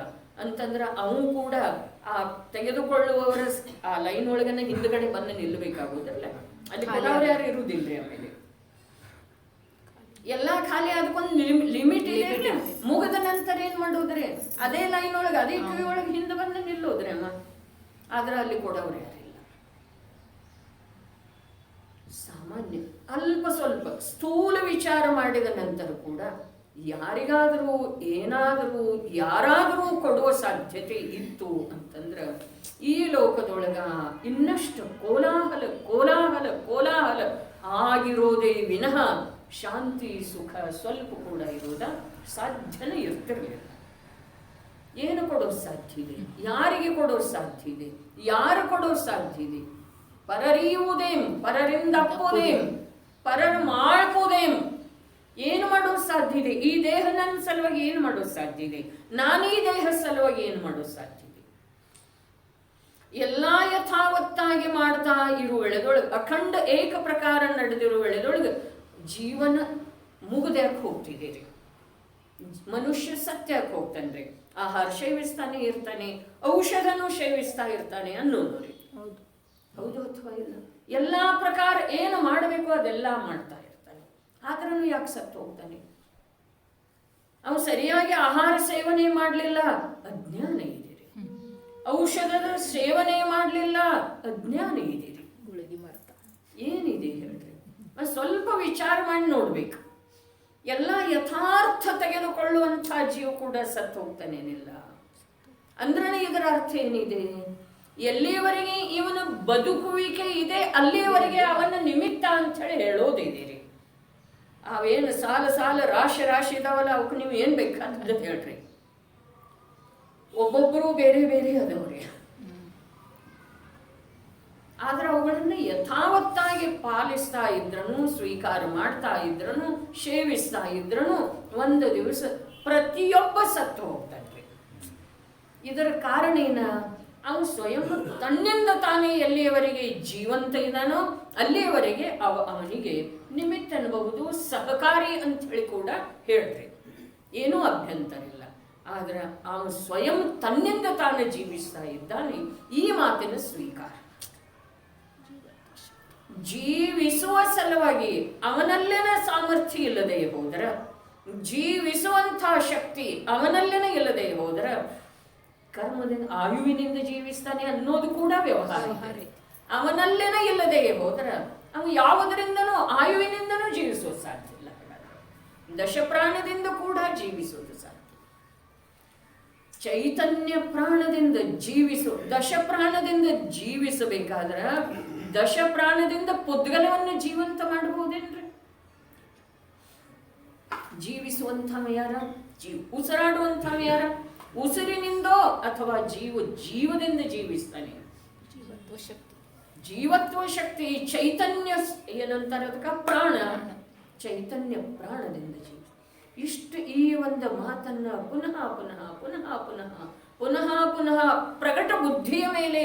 ಅಂತಂದ್ರೆ ಅವನು ಕೂಡ ಆ ತೆಗೆದುಕೊಳ್ಳುವವರ ಆ ಲೈನ್ ಒಳಗನ್ನ ಹಿಂದ್ಗಡೆ ಬಂದು ನಿಲ್ಲಬೇಕಾಗುವುದಲ್ಲ. ಅಲ್ಲಿ ಕೊಡೋರು ಯಾರು ಇರುವುದಿಲ್ಲ. ಆಮೇಲೆ ಎಲ್ಲ ಖಾಲಿ ಅದಕ್ಕೊಂದು ಲಿಮಿಟ್ ಇದೆ. ಮುಗಿದ ನಂತರ ಏನ್ ಮಾಡೋದ್ರಿ, ಅದೇ ಲೈನ್ ಒಳಗೆ ಅದೇ ಕಿವಿ ಒಳಗೆ ಹಿಂದೆ ಬಂದು ನಿಲ್ಲೋದ್ರಿ ಅಮ್ಮ. ಆದ್ರೆ ಅಲ್ಲಿ ಕೊಡೋರು ಯಾರಿಲ್ಲ. ಸಾಮಾನ್ಯ ಅಲ್ಪ ಸ್ವಲ್ಪ ಸ್ಥೂಲ ವಿಚಾರ ಮಾಡಿದ ನಂತರ ಕೂಡ ಯಾರಿಗಾದರೂ ಏನಾದರೂ ಯಾರಾದರೂ ಕೊಡುವ ಸಾಧ್ಯತೆ ಇತ್ತು ಅಂತಂದ್ರೆ ಈ ಲೋಕದೊಳಗ ಇನ್ನಷ್ಟು ಕೋಲಾಹಲ ಕೋಲಾಹಲ ಕೋಲಾಹಲ ಆಗಿರೋದೇ ವಿನಃ ಶಾಂತಿ ಸುಖ ಸ್ವಲ್ಪ ಕೂಡ ಇರೋದ ಸಾಧ್ಯನೇ ಇರ್ತಿರ್ಲಿಲ್ಲ. ಏನು ಕೊಡೋದು ಸಾಧ್ಯ ಇದೆ? ಯಾರಿಗೆ ಕೊಡೋದು ಸಾಧ್ಯ ಇದೆ? ಯಾರು ಕೊಡೋದು ಸಾಧ್ಯ ಇದೆ? ಪರರಿಯುವುದೇಂ, ಪರರಿಂದ ಅಪ್ಪೋದೇಂ, ಪರರ ಮಾಡ್ಕೋದೇಂ. ಏನು ಮಾಡೋದು ಸಾಧ್ಯ ಇದೆ? ಈ ದೇಹ ನನ್ನ ಸಲುವಾಗಿ ಏನು ಮಾಡೋದು ಸಾಧ್ಯ ಇದೆ? ನಾನು ಈ ದೇಹ ಸಲುವಾಗಿ ಏನು ಮಾಡೋದು ಸಾಧ್ಯ ಇದೆ? ಎಲ್ಲ ಯಥಾವತ್ತಾಗಿ ಮಾಡ್ತಾ ಇರುವ ವೇಳೆದೊಳಗೆ, ಅಖಂಡ ಏಕ ಪ್ರಕಾರ ನಡೆದಿರುವ ವೇಳೆದೊಳಗೆ ಜೀವನ ಮುಗಿದ್ಯಾಕೆ ಹೋಗ್ತಿದ್ದೀರಿ? ಮನುಷ್ಯ ಸತ್ಯಕ್ಕೆ ಹೋಗ್ತಾನ್ರಿ. ಆಹಾರ ಸೇವಿಸ್ತಾನೆ ಇರ್ತಾನೆ, ಔಷಧನೂ ಸೇವಿಸ್ತಾ ಇರ್ತಾನೆ ಅನ್ನೋದು ರೀ. ಹೌದು ಅಥವಾ ಇಲ್ಲ? ಎಲ್ಲ ಪ್ರಕಾರ ಏನು ಮಾಡಬೇಕು ಅದೆಲ್ಲ ಮಾಡ್ತಾ ಇರ್ತಾನೆ. ಆದ್ರೂ ಯಾಕೆ ಸತ್ತು ಹೋಗ್ತಾನೆ? ಅವನು ಸರಿಯಾಗಿ ಆಹಾರ ಸೇವನೆ ಮಾಡಲಿಲ್ಲ, ಅಜ್ಞಾನ ಇದೀರಿ. ಔಷಧದ ಸೇವನೆ ಮಾಡಲಿಲ್ಲ, ಅಜ್ಞಾನ ಇದೀರಿ. ಗುಳಿಗೆ ಮರ್ತ ಏನಿದೆ ಹೇಳ್ರಿ? ಸ್ವಲ್ಪ ವಿಚಾರ ಮಾಡಿ ನೋಡ್ಬೇಕು. ಎಲ್ಲ ಯಥಾರ್ಥ ತೆಗೆದುಕೊಳ್ಳುವಂತಹ ಜೀವ ಕೂಡ ಸತ್ತು ಹೋಗ್ತಾನೇನಿಲ್ಲ ಅಂದ್ರೆ ಇದರ ಅರ್ಥ ಏನಿದೆ? ಎಲ್ಲಿಯವರೆಗೆ ಇವನ ಬದುಕುವಿಕೆ ಇದೆ ಅಲ್ಲಿಯವರೆಗೆ ಅವನ ನಿಮಿತ್ತ ಅಂತ ಹೇಳಿ ಹೇಳೋದಿದ್ದೀರಿ. ಅವೇನು ಸಾಲ ಸಾಲ ರಾಶಿ ರಾಶಿ ಇದಾವಲ್ಲ, ಅವಕ್ಕೆ ನೀವು ಏನ್ ಬೇಕಾದ ಹೇಳ್ರಿ. ಒಬ್ಬೊಬ್ಬರು ಬೇರೆ ಬೇರೆ ಅದವ್ರಿ. ಆದರೆ ಅವುಗಳನ್ನು ಯಥಾವತ್ತಾಗಿ ಪಾಲಿಸ್ತಾ ಇದ್ರೂ, ಸ್ವೀಕಾರ ಮಾಡ್ತಾ ಇದ್ರೂ, ಸೇವಿಸ್ತಾ ಇದ್ರೂ ಒಂದು ದಿವಸ ಪ್ರತಿಯೊಬ್ಬ ಸತ್ತು ಹೋಗ್ತಾನೆ. ಇದರ ಕಾರಣ ಏನ? ಅವನು ಸ್ವಯಂ ತನ್ನಿಂದ ತಾನೇ ಎಲ್ಲಿಯವರೆಗೆ ಜೀವಂತ ಇದ್ದಾನೋ ಅಲ್ಲಿಯವರೆಗೆ ಅವನಿಗೆ ನಿಮಿತ್ತ ಅನ್ನಬಹುದು, ಸಹಕಾರಿ ಅಂತ ಹೇಳಿ ಕೂಡ ಹೇಳ್ತೇವೆ, ಏನೂ ಅಭ್ಯಂತರ ಇಲ್ಲ. ಆದ್ರೆ ಅವನು ಸ್ವಯಂ ತನ್ನಿಂದ ತಾನೇ ಜೀವಿಸ್ತಾ ಇದ್ದಾನೆ. ಈ ಮಾತಿನ ಸ್ವೀಕಾರ. ಜೀವಿಸುವ ಸಲುವಾಗಿ ಅವನಲ್ಲೇನ ಸಾಮರ್ಥ್ಯ ಇಲ್ಲದೆ ಹೋದ್ರ, ಜೀವಿಸುವಂಥ ಶಕ್ತಿ ಅವನಲ್ಲೇನ ಇಲ್ಲದೆ ಹೋದ್ರ, ಕರ್ಮದಿಂದ ಆಯುವಿನಿಂದ ಜೀವಿಸ್ತಾನೆ ಅನ್ನೋದು ಕೂಡ ವ್ಯವಹಾರ. ಅವನಲ್ಲೇನ ಇಲ್ಲದೆ ಹೋದ್ರ ಅವ ಯಾವುದರಿಂದನೂ ಆಯುವಿನಿಂದನೂ ಜೀವಿಸೋದು ಸಾಧ್ಯ ಇಲ್ಲ. ದಶಪ್ರಾಣದಿಂದ ಕೂಡ ಜೀವಿಸೋದು ಸಾಧ್ಯ. ಚೈತನ್ಯ ಪ್ರಾಣದಿಂದ ದಶಪ್ರಾಣದಿಂದ ಜೀವಿಸಬೇಕಾದ್ರ ದಶಪ್ರಾಣದಿಂದ ಪುದ್ಗಲವನ್ನು ಜೀವಂತ ಮಾಡಬಹುದೇನ್ರಿ? ಜೀವಿಸುವಂಥವ ಯಾರ? ಉಸಿರಾಡುವಂಥವ ಯಾರ? ಉಸಿರಿನಿಂದೋ ಅಥವಾ ಜೀವದಿಂದ ಜೀವಿಸ್ತಾನೆ. ಜೀವತ್ವ ಶಕ್ತಿ ಚೈತನ್ಯ ಏನಂತಾರೆ ಅದಕ್ಕೆ? ಪ್ರಾಣ. ಚೈತನ್ಯ ಪ್ರಾಣದಿಂದ ಜೀವ. ಇಷ್ಟು ಈ ಒಂದು ಮಾತನ್ನ ಪುನಃ ಪುನಃ ಪುನಃ ಪುನಃ ಪುನಃ ಪುನಃ ಪ್ರಕಟ ಬುದ್ಧಿಯ ಮೇಲೆ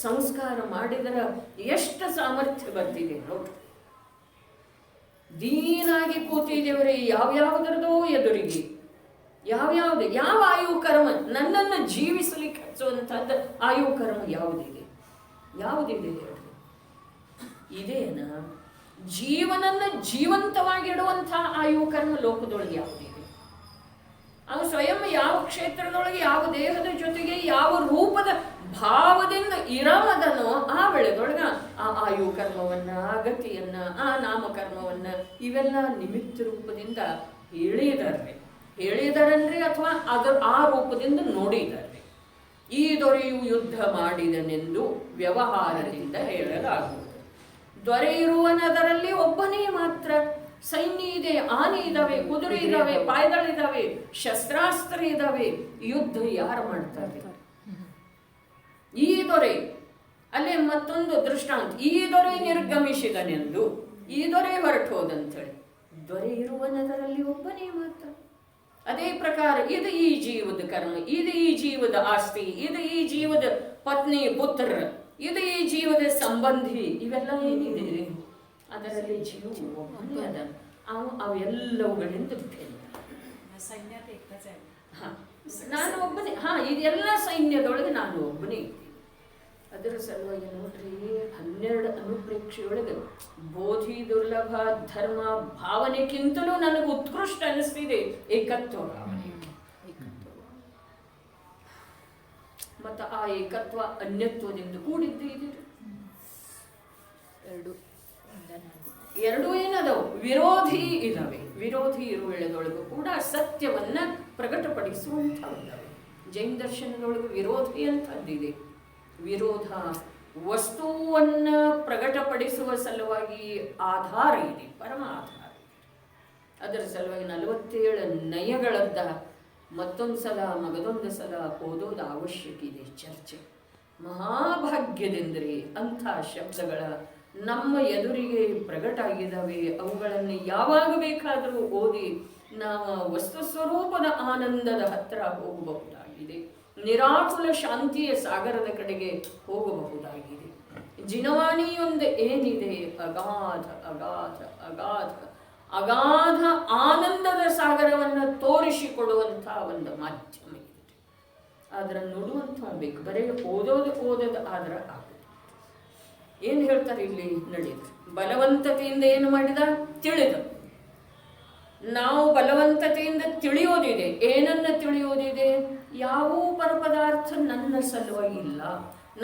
ಸಂಸ್ಕಾರ ಮಾಡಿದರ ಎಷ್ಟು ಸಾಮರ್ಥ್ಯ ಬರ್ತಿದೆ ನೋಡ್ರಿ. ದೀನಾಗಿ ಕೂತಿದ್ದೇವರೇ ಯಾವ್ಯಾವುದರದೋ ಎದುರಿಗೆ, ಯಾವ ಆಯು ಕರ್ಮ ನನ್ನನ್ನು ಜೀವಿಸಲಿಕ್ಕೆ ಹಚ್ಚುವಂತಹದ್ದು ಆಯು ಕರ್ಮ ಯಾವುದಿದೆ ಹೇಳ್ರಿ? ಇದೇನ? ಜೀವನನ್ನ ಜೀವಂತವಾಗಿಡುವಂತಹ ಆಯು ಕರ್ಮ ಲೋಕದೊಳಗೆ ಯಾವುದಿದೆ? ಅವನು ಸ್ವಯಂ ಯಾವ ಕ್ಷೇತ್ರದೊಳಗೆ ಯಾವ ದೇಹದ ಜೊತೆಗೆ ಯಾವ ರೂಪದ ಭಾವದಿಂದ ಇರಾಮದನೋ ಆ ವೇಳೆದೊಳಗ ಆ ಆಯು ಕರ್ಮವನ್ನ, ಆ ಗತಿಯನ್ನ, ಆ ನಾಮಕರ್ಮವನ್ನ ಇವೆಲ್ಲ ನಿಮಿತ್ತ ರೂಪದಿಂದ ಹೇಳಿದಾರನ್ರಿ ಅಥವಾ ಆ ರೂಪದಿಂದ ನೋಡಿದ್ದಾರೆ. ಈ ದೊರೆಯು ಯುದ್ಧ ಮಾಡಿದನೆಂದು ವ್ಯವಹಾರದಿಂದ ಹೇಳಲಾಗುವುದು. ದೊರೆ ಇರುವನದರಲ್ಲಿ ಒಬ್ಬನೇ ಮಾತ್ರ. ಸೈನ್ಯ ಇದೆ, ಆನೆ ಇದಾವೆ, ಕುದುರೆ ಇದಾವೆ, ಪಾಯ್ದಳಿದಾವೆ, ಶಸ್ತ್ರಾಸ್ತ್ರ ಇದಾವೆ. ಯುದ್ಧ ಯಾರು ಮಾಡ್ತಾರೆ? ಈ ದೊರೆ. ಅಲ್ಲೇ ಮತ್ತೊಂದು ದೃಷ್ಟಾಂತ, ಈ ದೊರೆ ನಿರ್ಗಮಿಸಿದನೆಂದು, ಈ ದೊರೆ ಹೊರಟು ಹೋದಂತೇಳಿ. ದೊರೆ ಇರುವನದರಲ್ಲಿ ಒಬ್ಬನೇ ಮಾತ್ರ. ಅದೇ ಪ್ರಕಾರ ಇದು ಈ ಜೀವದ ಕರ್ಮ, ಇದು ಈ ಜೀವದ ಆಸ್ತಿ, ಇದು ಈ ಜೀವದ ಪತ್ನಿ ಪುತ್ರ, ಇದು ಈ ಜೀವದ ಸಂಬಂಧಿ, ಇವೆಲ್ಲ ಏನಿದೆ ಅದರಲ್ಲಿ ಜೀವ ಒಬ್ಬನೇ ಅದ. ಅವೆಲ್ಲವುಗಳಿಂದ ನಾನು ಒಬ್ಬನೇ. ಇದೆಲ್ಲ ಸೈನ್ಯದೊಳಗೆ ನಾನು ಒಬ್ಬನೇ ಇದ್ದೀನಿ. ಅದರ ಸಲುವಾಗಿ ನೋಡ್ರಿ, 12 ಅನುಪ್ರೇಕ್ಷೆಯೊಳಗೆ ಬೋಧಿ ದುರ್ಲಭ ಧರ್ಮ ಭಾವನೆಗಿಂತಲೂ ನನಗೆ ಉತ್ಕೃಷ್ಟ ಅನಿಸ್ತಿದೆ ಏಕತ್ವ. ಮತ್ತು ಆ ಏಕತ್ವ ಅನ್ಯತ್ವದಿಂದ ಕೂಡಿದ್ದು ಇದೆ. ಎರಡೂ ಏನದವು? ವಿರೋಧಿ ಇದಾವೆ. ವಿರೋಧಿ ಇರುವೆಳದೊಳಗೂ ಕೂಡ ಸತ್ಯವನ್ನ ಪ್ರಕಟಪಡಿಸುವಂಥವಿದ್ದಾವೆ. ಜೈನ ದರ್ಶನದೊಳಗೆ ವಿರೋಧಿ ಅಂತದ್ದಿದೆ. ವಿರೋಧ ವಸ್ತುವನ್ನ ಪ್ರಕಟಪಡಿಸುವ ಸಲುವಾಗಿ ಆಧಾರ ಇದೆ, ಪರಮ ಆಧಾರ. ಅದರ ಸಲುವಾಗಿ 47 ನಯಗಳದ್ದ ಮತ್ತೊಂದು ಸಲ ಮಗದೊಂದು ಸಲ ಓದೋದು ಅವಶ್ಯಕ ಇದೆ. ಚರ್ಚೆ ಮಹಾಭಾಗ್ಯದೆಂದರೆ ಅಂಥ ಶಬ್ದಗಳ ನಮ್ಮ ಎದುರಿಗೆ ಪ್ರಕಟ ಆಗಿದ್ದಾವೆ. ಅವುಗಳನ್ನು ಯಾವಾಗ ಬೇಕಾದರೂ ಓದಿ ನಾವು ವಸ್ತು ಸ್ವರೂಪದ ಆನಂದದ ಹತ್ತಿರ ಹೋಗಬಹುದಾಗಿದೆ. ನಿರಾಕುಲ ಶಾಂತಿಯ ಸಾಗರದ ಕಡೆಗೆ ಹೋಗಬಹುದಾಗಿದೆ. ಜಿನವಾಣಿಯೊಂದು ಏನಿದೆ? ಅಗಾಧ ಅಗಾಧ ಅಗಾಧ ಅಗಾಧ ಆನಂದದ ಸಾಗರವನ್ನು ತೋರಿಸಿಕೊಡುವಂಥ ಒಂದು ಮಾಧ್ಯಮ ಇದೆ. ಅದರ ನೋಡುವಂಥ ಬೇಕು. ಬರೀ ಓದೋದು ಆದ್ರೆ ಆಗುತ್ತೆ. ಏನು ಹೇಳ್ತಾರೆ ಇಲ್ಲಿ? ನಡೆಯುತ್ತೆ. ಬಲವಂತತೆಯಿಂದ ಏನು ಮಾಡಿದ? ತಿಳಿದ. ನಾವು ಬಲವಂತತೆಯಿಂದ ತಿಳಿಯೋದಿದೆ. ಏನನ್ನ ತಿಳಿಯೋದಿದೆ? ಯಾವೂ ಪರಪದಾರ್ಥ ನನ್ನ ಸಲುವಾಗಿ ಇಲ್ಲ,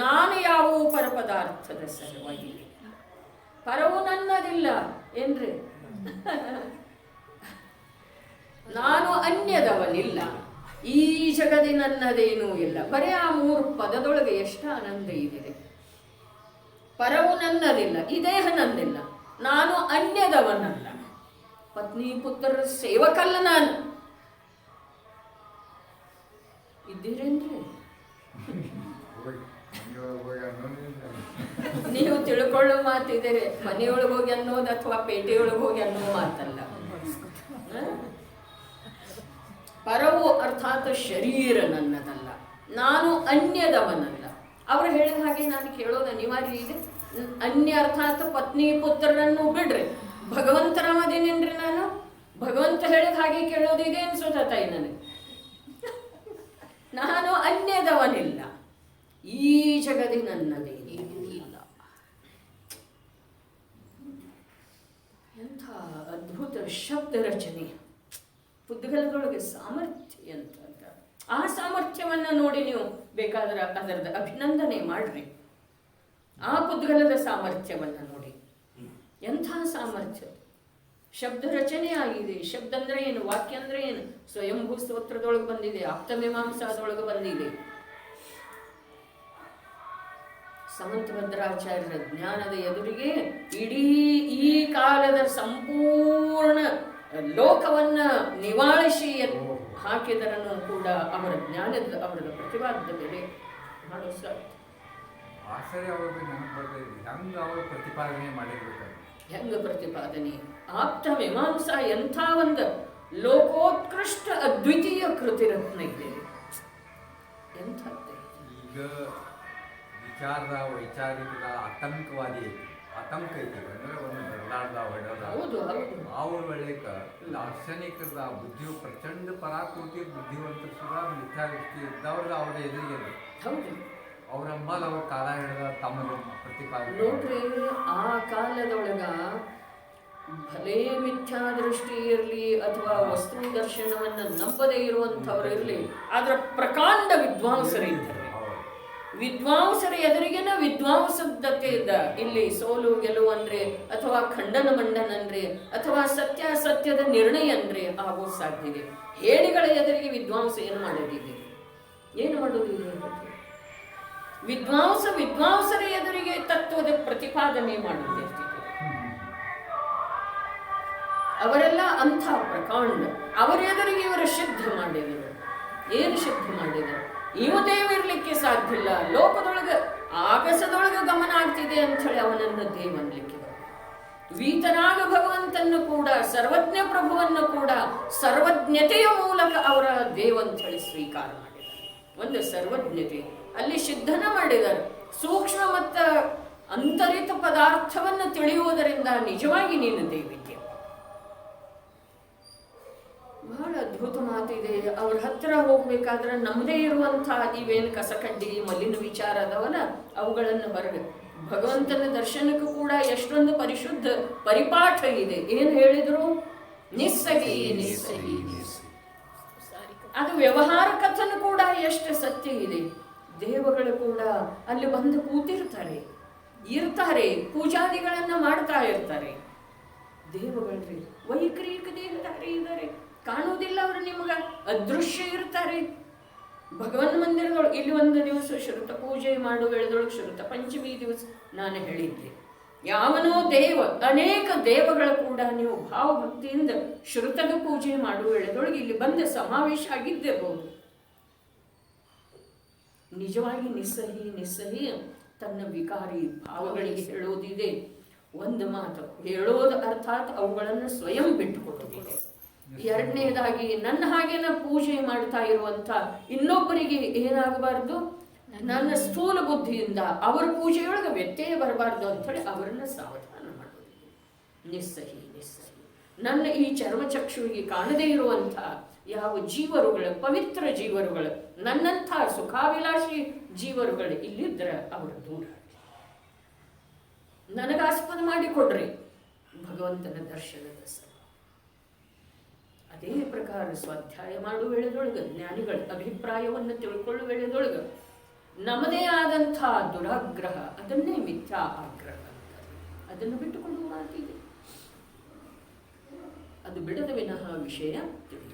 ನಾನು ಯಾವೂ ಪರಪದಾರ್ಥದ ಸಲುವಾಗಿ ಇಲ್ಲ, ಪರವು ನನ್ನದಿಲ್ಲ ಏನ್ರಿ, ನಾನು ಅನ್ಯದವನಿಲ್ಲ, ಈ ಜಗದಿ ನನ್ನದೇನೂ ಇಲ್ಲ. ಬರೀ ಆ 3 ಪದದೊಳಗೆ ಎಷ್ಟು ಆನಂದ ಇದೆ. ಪರವು ನನ್ನದಿಲ್ಲ, ಈ ದೇಹ ನಂದಿಲ್ಲ, ನಾನು ಅನ್ಯದವನಲ್ಲ, ಪತ್ನಿ ಪುತ್ರರ ಸೇವಕಲ್ಲ ನಾನು. ಇದ್ದೀರೇನ್ರಿ? ನೀವು ಮಾತಿದೆ, ಮನೆಯೊಳಗೆ ಹೋಗಿ ಅನ್ನೋದು ಅಥವಾ ಪೇಟೆಯೊಳಗೆ ಹೋಗಿ ಅನ್ನೋ ಮಾತಲ್ಲ. ಪರವು ಅರ್ಥಾತ್ ಶರೀರ ನನ್ನದಲ್ಲ, ನಾನು ಅನ್ಯದವನಲ್ಲ. ಅವರು ಹೇಳಿದ ಹಾಗೆ ನಾನು ಕೇಳೋದು ಅನಿವಾರ್ಯ ಇದೆ. ಅನ್ಯ ಅರ್ಥಾತ್ ಪತ್ನಿ ಪುತ್ರರನ್ನು ಬಿಡ್ರಿ, ಭಗವಂತರಾಮದೇನೇನ್ರಿ ನಾನು? ಭಗವಂತ ಹೇಳಿದ ಹಾಗೆ ಕೇಳೋದಿದೆ ಅನ್ಸುತ್ತ ತಾಯಿ ನನಗೆ. ನಾನು ಅನ್ಯದವನಿಲ್ಲ, ಈ ಜಗದಿ ನನ್ನದೇನೇನೂ ಇಲ್ಲ. ಎಂಥ ಅದ್ಭುತ ಶಬ್ದ ರಚನೆ, ಪುದ್ಗಲದೊಳಗೆ ಸಾಮರ್ಥ್ಯ ಅಂತ. ಆ ಸಾಮರ್ಥ್ಯವನ್ನು ನೋಡಿ ನೀವು ಬೇಕಾದ್ರೆ ಅದರದ ಅಭಿನಂದನೆ ಮಾಡ್ರಿ. ಆ ಪುದ್ಗಲದ ಸಾಮರ್ಥ್ಯವನ್ನು ನೋಡಿ, ಎಂಥ ಸಾಮರ್ಥ್ಯ. ಶಬ್ದ ರಚನೆ ಆಗಿದೆ. ಶಬ್ದ ಅಂದ್ರೆ ಏನು, ವಾಕ್ಯ ಅಂದ್ರೆ ಏನು? ಸ್ವಯಂಭೂ ಸ್ತೋತ್ರದೊಳಗೆ ಬಂದಿದೆ, ಆಪ್ತಮೀಮಾಂಸಾದೊಳಗೆ ಬಂದಿದೆ. ಸಮಂತಭದ್ರಾಚಾರ್ಯರ ಜ್ಞಾನದ ಎದುರಿಗೆ ಇಡೀ ಈ ಕಾಲದ ಸಂಪೂರ್ಣ ಲೋಕವನ್ನ ನಿವಾಳಿಸಿ ಹಾಕಿದರನ್ನು ಕೂಡ ಅವರ ಜ್ಞಾನದ, ಅವರ ಪ್ರತಿಪಾದ್ಯ ಬೆಲೆ ಮಾಡೋ ಸಾಧ್ಯ. ಆಶ್ಚರ್ಯ ಅವ್ರಿಗೆ ನೆನಪು ಬರ್ತದೆ, ಹೆಂಗೆ ಅವರು ಪ್ರತಿಪಾದನೆ ಮಾಡಿರ್ಬೇಕಾದ್ರೆ. ಹೆಂಗ ಪ್ರತಿಪಾದನೆ? ಆಪ್ತ ಮೀಮಾಂಸಾ ಎಂಥ ಒಂದು ಲೋಕೋತ್ಕೃಷ್ಟ ಅದ್ವಿತೀಯ ಕೃತಿರತ್ನ ಇದೆ. ಎಂಥದ್ದೇ ಈಗ ವಿಚಾರದ ವೈಚಾರಿಕದ ಆತಂಕವಾದಿ ಐತಿ, ಆತಂಕ ಐತಿ ಅಂದ್ರೆ ಒಂದು ಬದಲಾಡ್ದ ಹೊಡೆದ. ಹೌದು ಹೌದು. ಅವ್ರ ವೇಳೆಕ ದಾರ್ಶನಿಕರದ ಬುದ್ಧಿಯು ಪ್ರಚಂಡ ಪರಾಕೃತಿ ಬುದ್ಧಿವಂತರು ಸುಧಾ ಮಿಥ್ಯಾದೃಷ್ಟಿ ಇದ್ದವ್ರದ ಅವ್ರ ಎದುರಿಗೆ ಹೌದು. ಅವ್ರ ಅಂಬಲ್ ಅವ್ರ ಕಾಲ ಹಿಡಿದ ತಮ್ಮ ಪ್ರತಿಪಾದನೆ ನೋಡ್ರಿ, ಆ ಕಾಲದೊಳಗ ಭಲೇ ಮಿಥ್ಯಾದೃಷ್ಟಿ ಇರಲಿ ಅಥವಾ ವಸ್ತು ದರ್ಶನವನ್ನ ನಂಬದೇ ಇರುವಂಥವ್ರು ಇರಲಿ, ಆದ್ರ ಪ್ರಕಾಂಡ ವಿದ್ವಾಂಸರಿದ್ದಾರೆ. ವಿದ್ವಾಂಸರ ಎದುರಿಗೆನ ವಿದ್ವಾಂಸದತೆ ಇದ್ದ. ಇಲ್ಲಿ ಸೋಲು ಗೆಲುವು ಅಂದ್ರೆ ಅಥವಾ ಖಂಡನ ಮಂಡನ ಅಂದ್ರೆ ಅಥವಾ ಸತ್ಯಾಸತ್ಯದ ನಿರ್ಣಯ ಅಂದ್ರೆ ಆಗೋ ಸಾಧ್ಯ ಇದೆ. ಹೇಳಿಗಳ ಎದುರಿಗೆ ವಿದ್ವಾಂಸ ಏನು ಮಾಡೋದಿದೆ? ಏನು ಮಾಡೋದಿದೆ? ವಿದ್ವಾಂಸರ ಎದುರಿಗೆ ತತ್ವದ ಪ್ರತಿಪಾದನೆ ಮಾಡುತ್ತಿರ್ತಿದ್ರು. ಅವರೆಲ್ಲ ಅಂಥ ಪ್ರಕಾಂಡ. ಅವರ ಎದುರಿಗೆ ಇವರು ಸಿದ್ಧ ಮಾಡಿದರು. ಏನು ಸಿದ್ಧ ಮಾಡಿದರು? ಇವು ದೇವಿರ್ಲಿಕ್ಕೆ ಸಾಧ್ಯ ಇಲ್ಲ, ಲೋಕದೊಳಗೆ ಆಗಸದೊಳಗೆ ಗಮನ ಆಗ್ತಿದೆ ಅಂತ ಹೇಳಿ ಅವನನ್ನು ದೇವನ್ಲಿಕ್ಕೆ ವೀತನಾಗ ಭಗವಂತನ್ನು ಕೂಡ, ಸರ್ವಜ್ಞ ಪ್ರಭುವನ್ನು ಕೂಡ ಸರ್ವಜ್ಞತೆಯ ಮೂಲಕ ಅವರ ದೇವಂತ ಹೇಳಿ ಸ್ವೀಕಾರ ಮಾಡಿದ್ದಾರೆ. ಒಂದು ಸರ್ವಜ್ಞತೆ ಅಲ್ಲಿ ಸಿದ್ಧನ ಮಾಡಿದ್ದಾರೆ. ಸೂಕ್ಷ್ಮ ಮತ್ತು ಅಂತರಿತ ಪದಾರ್ಥವನ್ನು ತಿಳಿಯುವುದರಿಂದ ನಿಜವಾಗಿ ನೀನು ದೇವಿದ್ಯ. ಬಹಳ ಅದ್ಭುತ ಮಾತಿದೆ. ಅವ್ರ ಹತ್ತಿರ ಹೋಗ್ಬೇಕಾದ್ರೆ ನಮ್ಮದೇ ಇರುವಂತಹ ಇವೇನು ಕಸಕಡ್ಡಿ ಮಲಿನ ವಿಚಾರ ಅದವಲ್ಲ, ಅವುಗಳನ್ನು ಹೊರಗೆ ಭಗವಂತನ ದರ್ಶನಕ್ಕೂ ಕೂಡ ಎಷ್ಟೊಂದು ಪರಿಶುದ್ಧ ಪರಿಪಾಠ ಇದೆ. ಏನು ಹೇಳಿದ್ರು? ನಿಸ್ಸಗಿ ನಿಸ್ಸಗಿ. ಅದು ವ್ಯವಹಾರ ಕಥನ ಕೂಡ ಎಷ್ಟು ಸತ್ಯ ಇದೆ. ದೇವಗಳು ಕೂಡ ಅಲ್ಲಿ ಬಂದು ಕೂತಿರ್ತಾರೆ, ಇರ್ತಾರೆ, ಪೂಜಾದಿಗಳನ್ನ ಮಾಡ್ತಾ ಇರ್ತಾರೆ. ದೇವಗಳ್ರಿ ವೈಕ್ರೀಕ ದೇವತಾರೆ ಇದ್ದಾರೆ, ಕಾಣುವುದಿಲ್ಲ ಅವರು ನಿಮ್ಗ, ಅದೃಶ್ಯ ಇರ್ತಾರೆ. ಭಗವನ್ ಮಂದಿರದೊಳಗೆ ಇಲ್ಲಿ ಒಂದು ದಿವಸ ಶ್ರುತ ಪೂಜೆ ಮಾಡುವ ವೇಳೆದೊಳಗೆ ಶ್ರುತ ಪಂಚಮಿ ದಿವಸ ನಾನು ಹೇಳಿದ್ದೆ, ಯಾವನೋ ದೇವ, ಅನೇಕ ದೇವಗಳ ಕೂಡ ನೀವು ಭಾವಭಕ್ತಿಯಿಂದ ಶ್ರುತಗ ಪೂಜೆ ಮಾಡುವ ವೇಳೆದೊಳಗೆ ಇಲ್ಲಿ ಬಂದ ಸಮಾವೇಶ ಆಗಿದ್ದಿರಬಹುದು. ನಿಜವಾಗಿ ನಿಸ್ಸಹಿ ತನ್ನ ವಿಕಾರಿ ಭಾವಗಳಿಗೆ ಹೇಳೋದಿದೆ. ಒಂದು ಮಾತು ಹೇಳೋದು ಅರ್ಥಾತ್ ಅವುಗಳನ್ನು ಸ್ವಯಂ ಬಿಟ್ಟುಕೊಡೋದಿದೆ. ಎರಡನೇದಾಗಿ ನನ್ನ ಹಾಗೇನ ಪೂಜೆ ಮಾಡ್ತಾ ಇರುವಂತ ಇನ್ನೊಬ್ಬರಿಗೆ ಏನಾಗಬಾರ್ದು, ನನ್ನ ಸ್ಥೂಲ ಬುದ್ಧಿಯಿಂದ ಅವರ ಪೂಜೆಯೊಳಗೆ ವ್ಯತ್ಯಯ ಬರಬಾರ್ದು ಅಂಥೇಳಿ ಅವರನ್ನ ಸಾವಧಾನ ಮಾಡೋದು. ನಿಸ್ಸಹಿ. ನನ್ನ ಈ ಚರ್ಮಚಕ್ಷುವಿಗೆ ಕಾಣದೇ ಇರುವಂಥ ಯಾವ ಜೀವರುಗಳು, ಪವಿತ್ರ ಜೀವರುಗಳು, ನನ್ನಂಥ ಸುಖಾಭಿಲಾಷಿ ಜೀವರುಗಳು ಇಲ್ಲಿದ್ರೆ ಅವರು ದೂರ ನನಗಾಸ್ಪದ ಮಾಡಿಕೊಡ್ರಿ ಭಗವಂತನ ದರ್ಶನದ ಸಲ. ಅದೇ ಪ್ರಕಾರ ಸ್ವಾಧ್ಯಾಯ ಮಾಡುವ ವೇಳೆದೊಳಗೆ ಜ್ಞಾನಿಗಳ ಅಭಿಪ್ರಾಯವನ್ನು ತಿಳ್ಕೊಳ್ಳುವ ವೇಳೆದೊಳಗೆ ನಮ್ಮದೇ ಆದಂಥ ದುರಾಗ್ರಹ, ಅದನ್ನೇ ಮಿಥ್ಯಾ ಆಗ್ರಹ ಅಂತಾರೆ. ಅದನ್ನು ಬಿಟ್ಟುಕೊಳ್ಳುವ ಮಾತಿದೆ. ಅದು ಬಿಡದ ವಿನಃ ವಿಷಯ ತಿಳಿಯುತ್ತದೆ.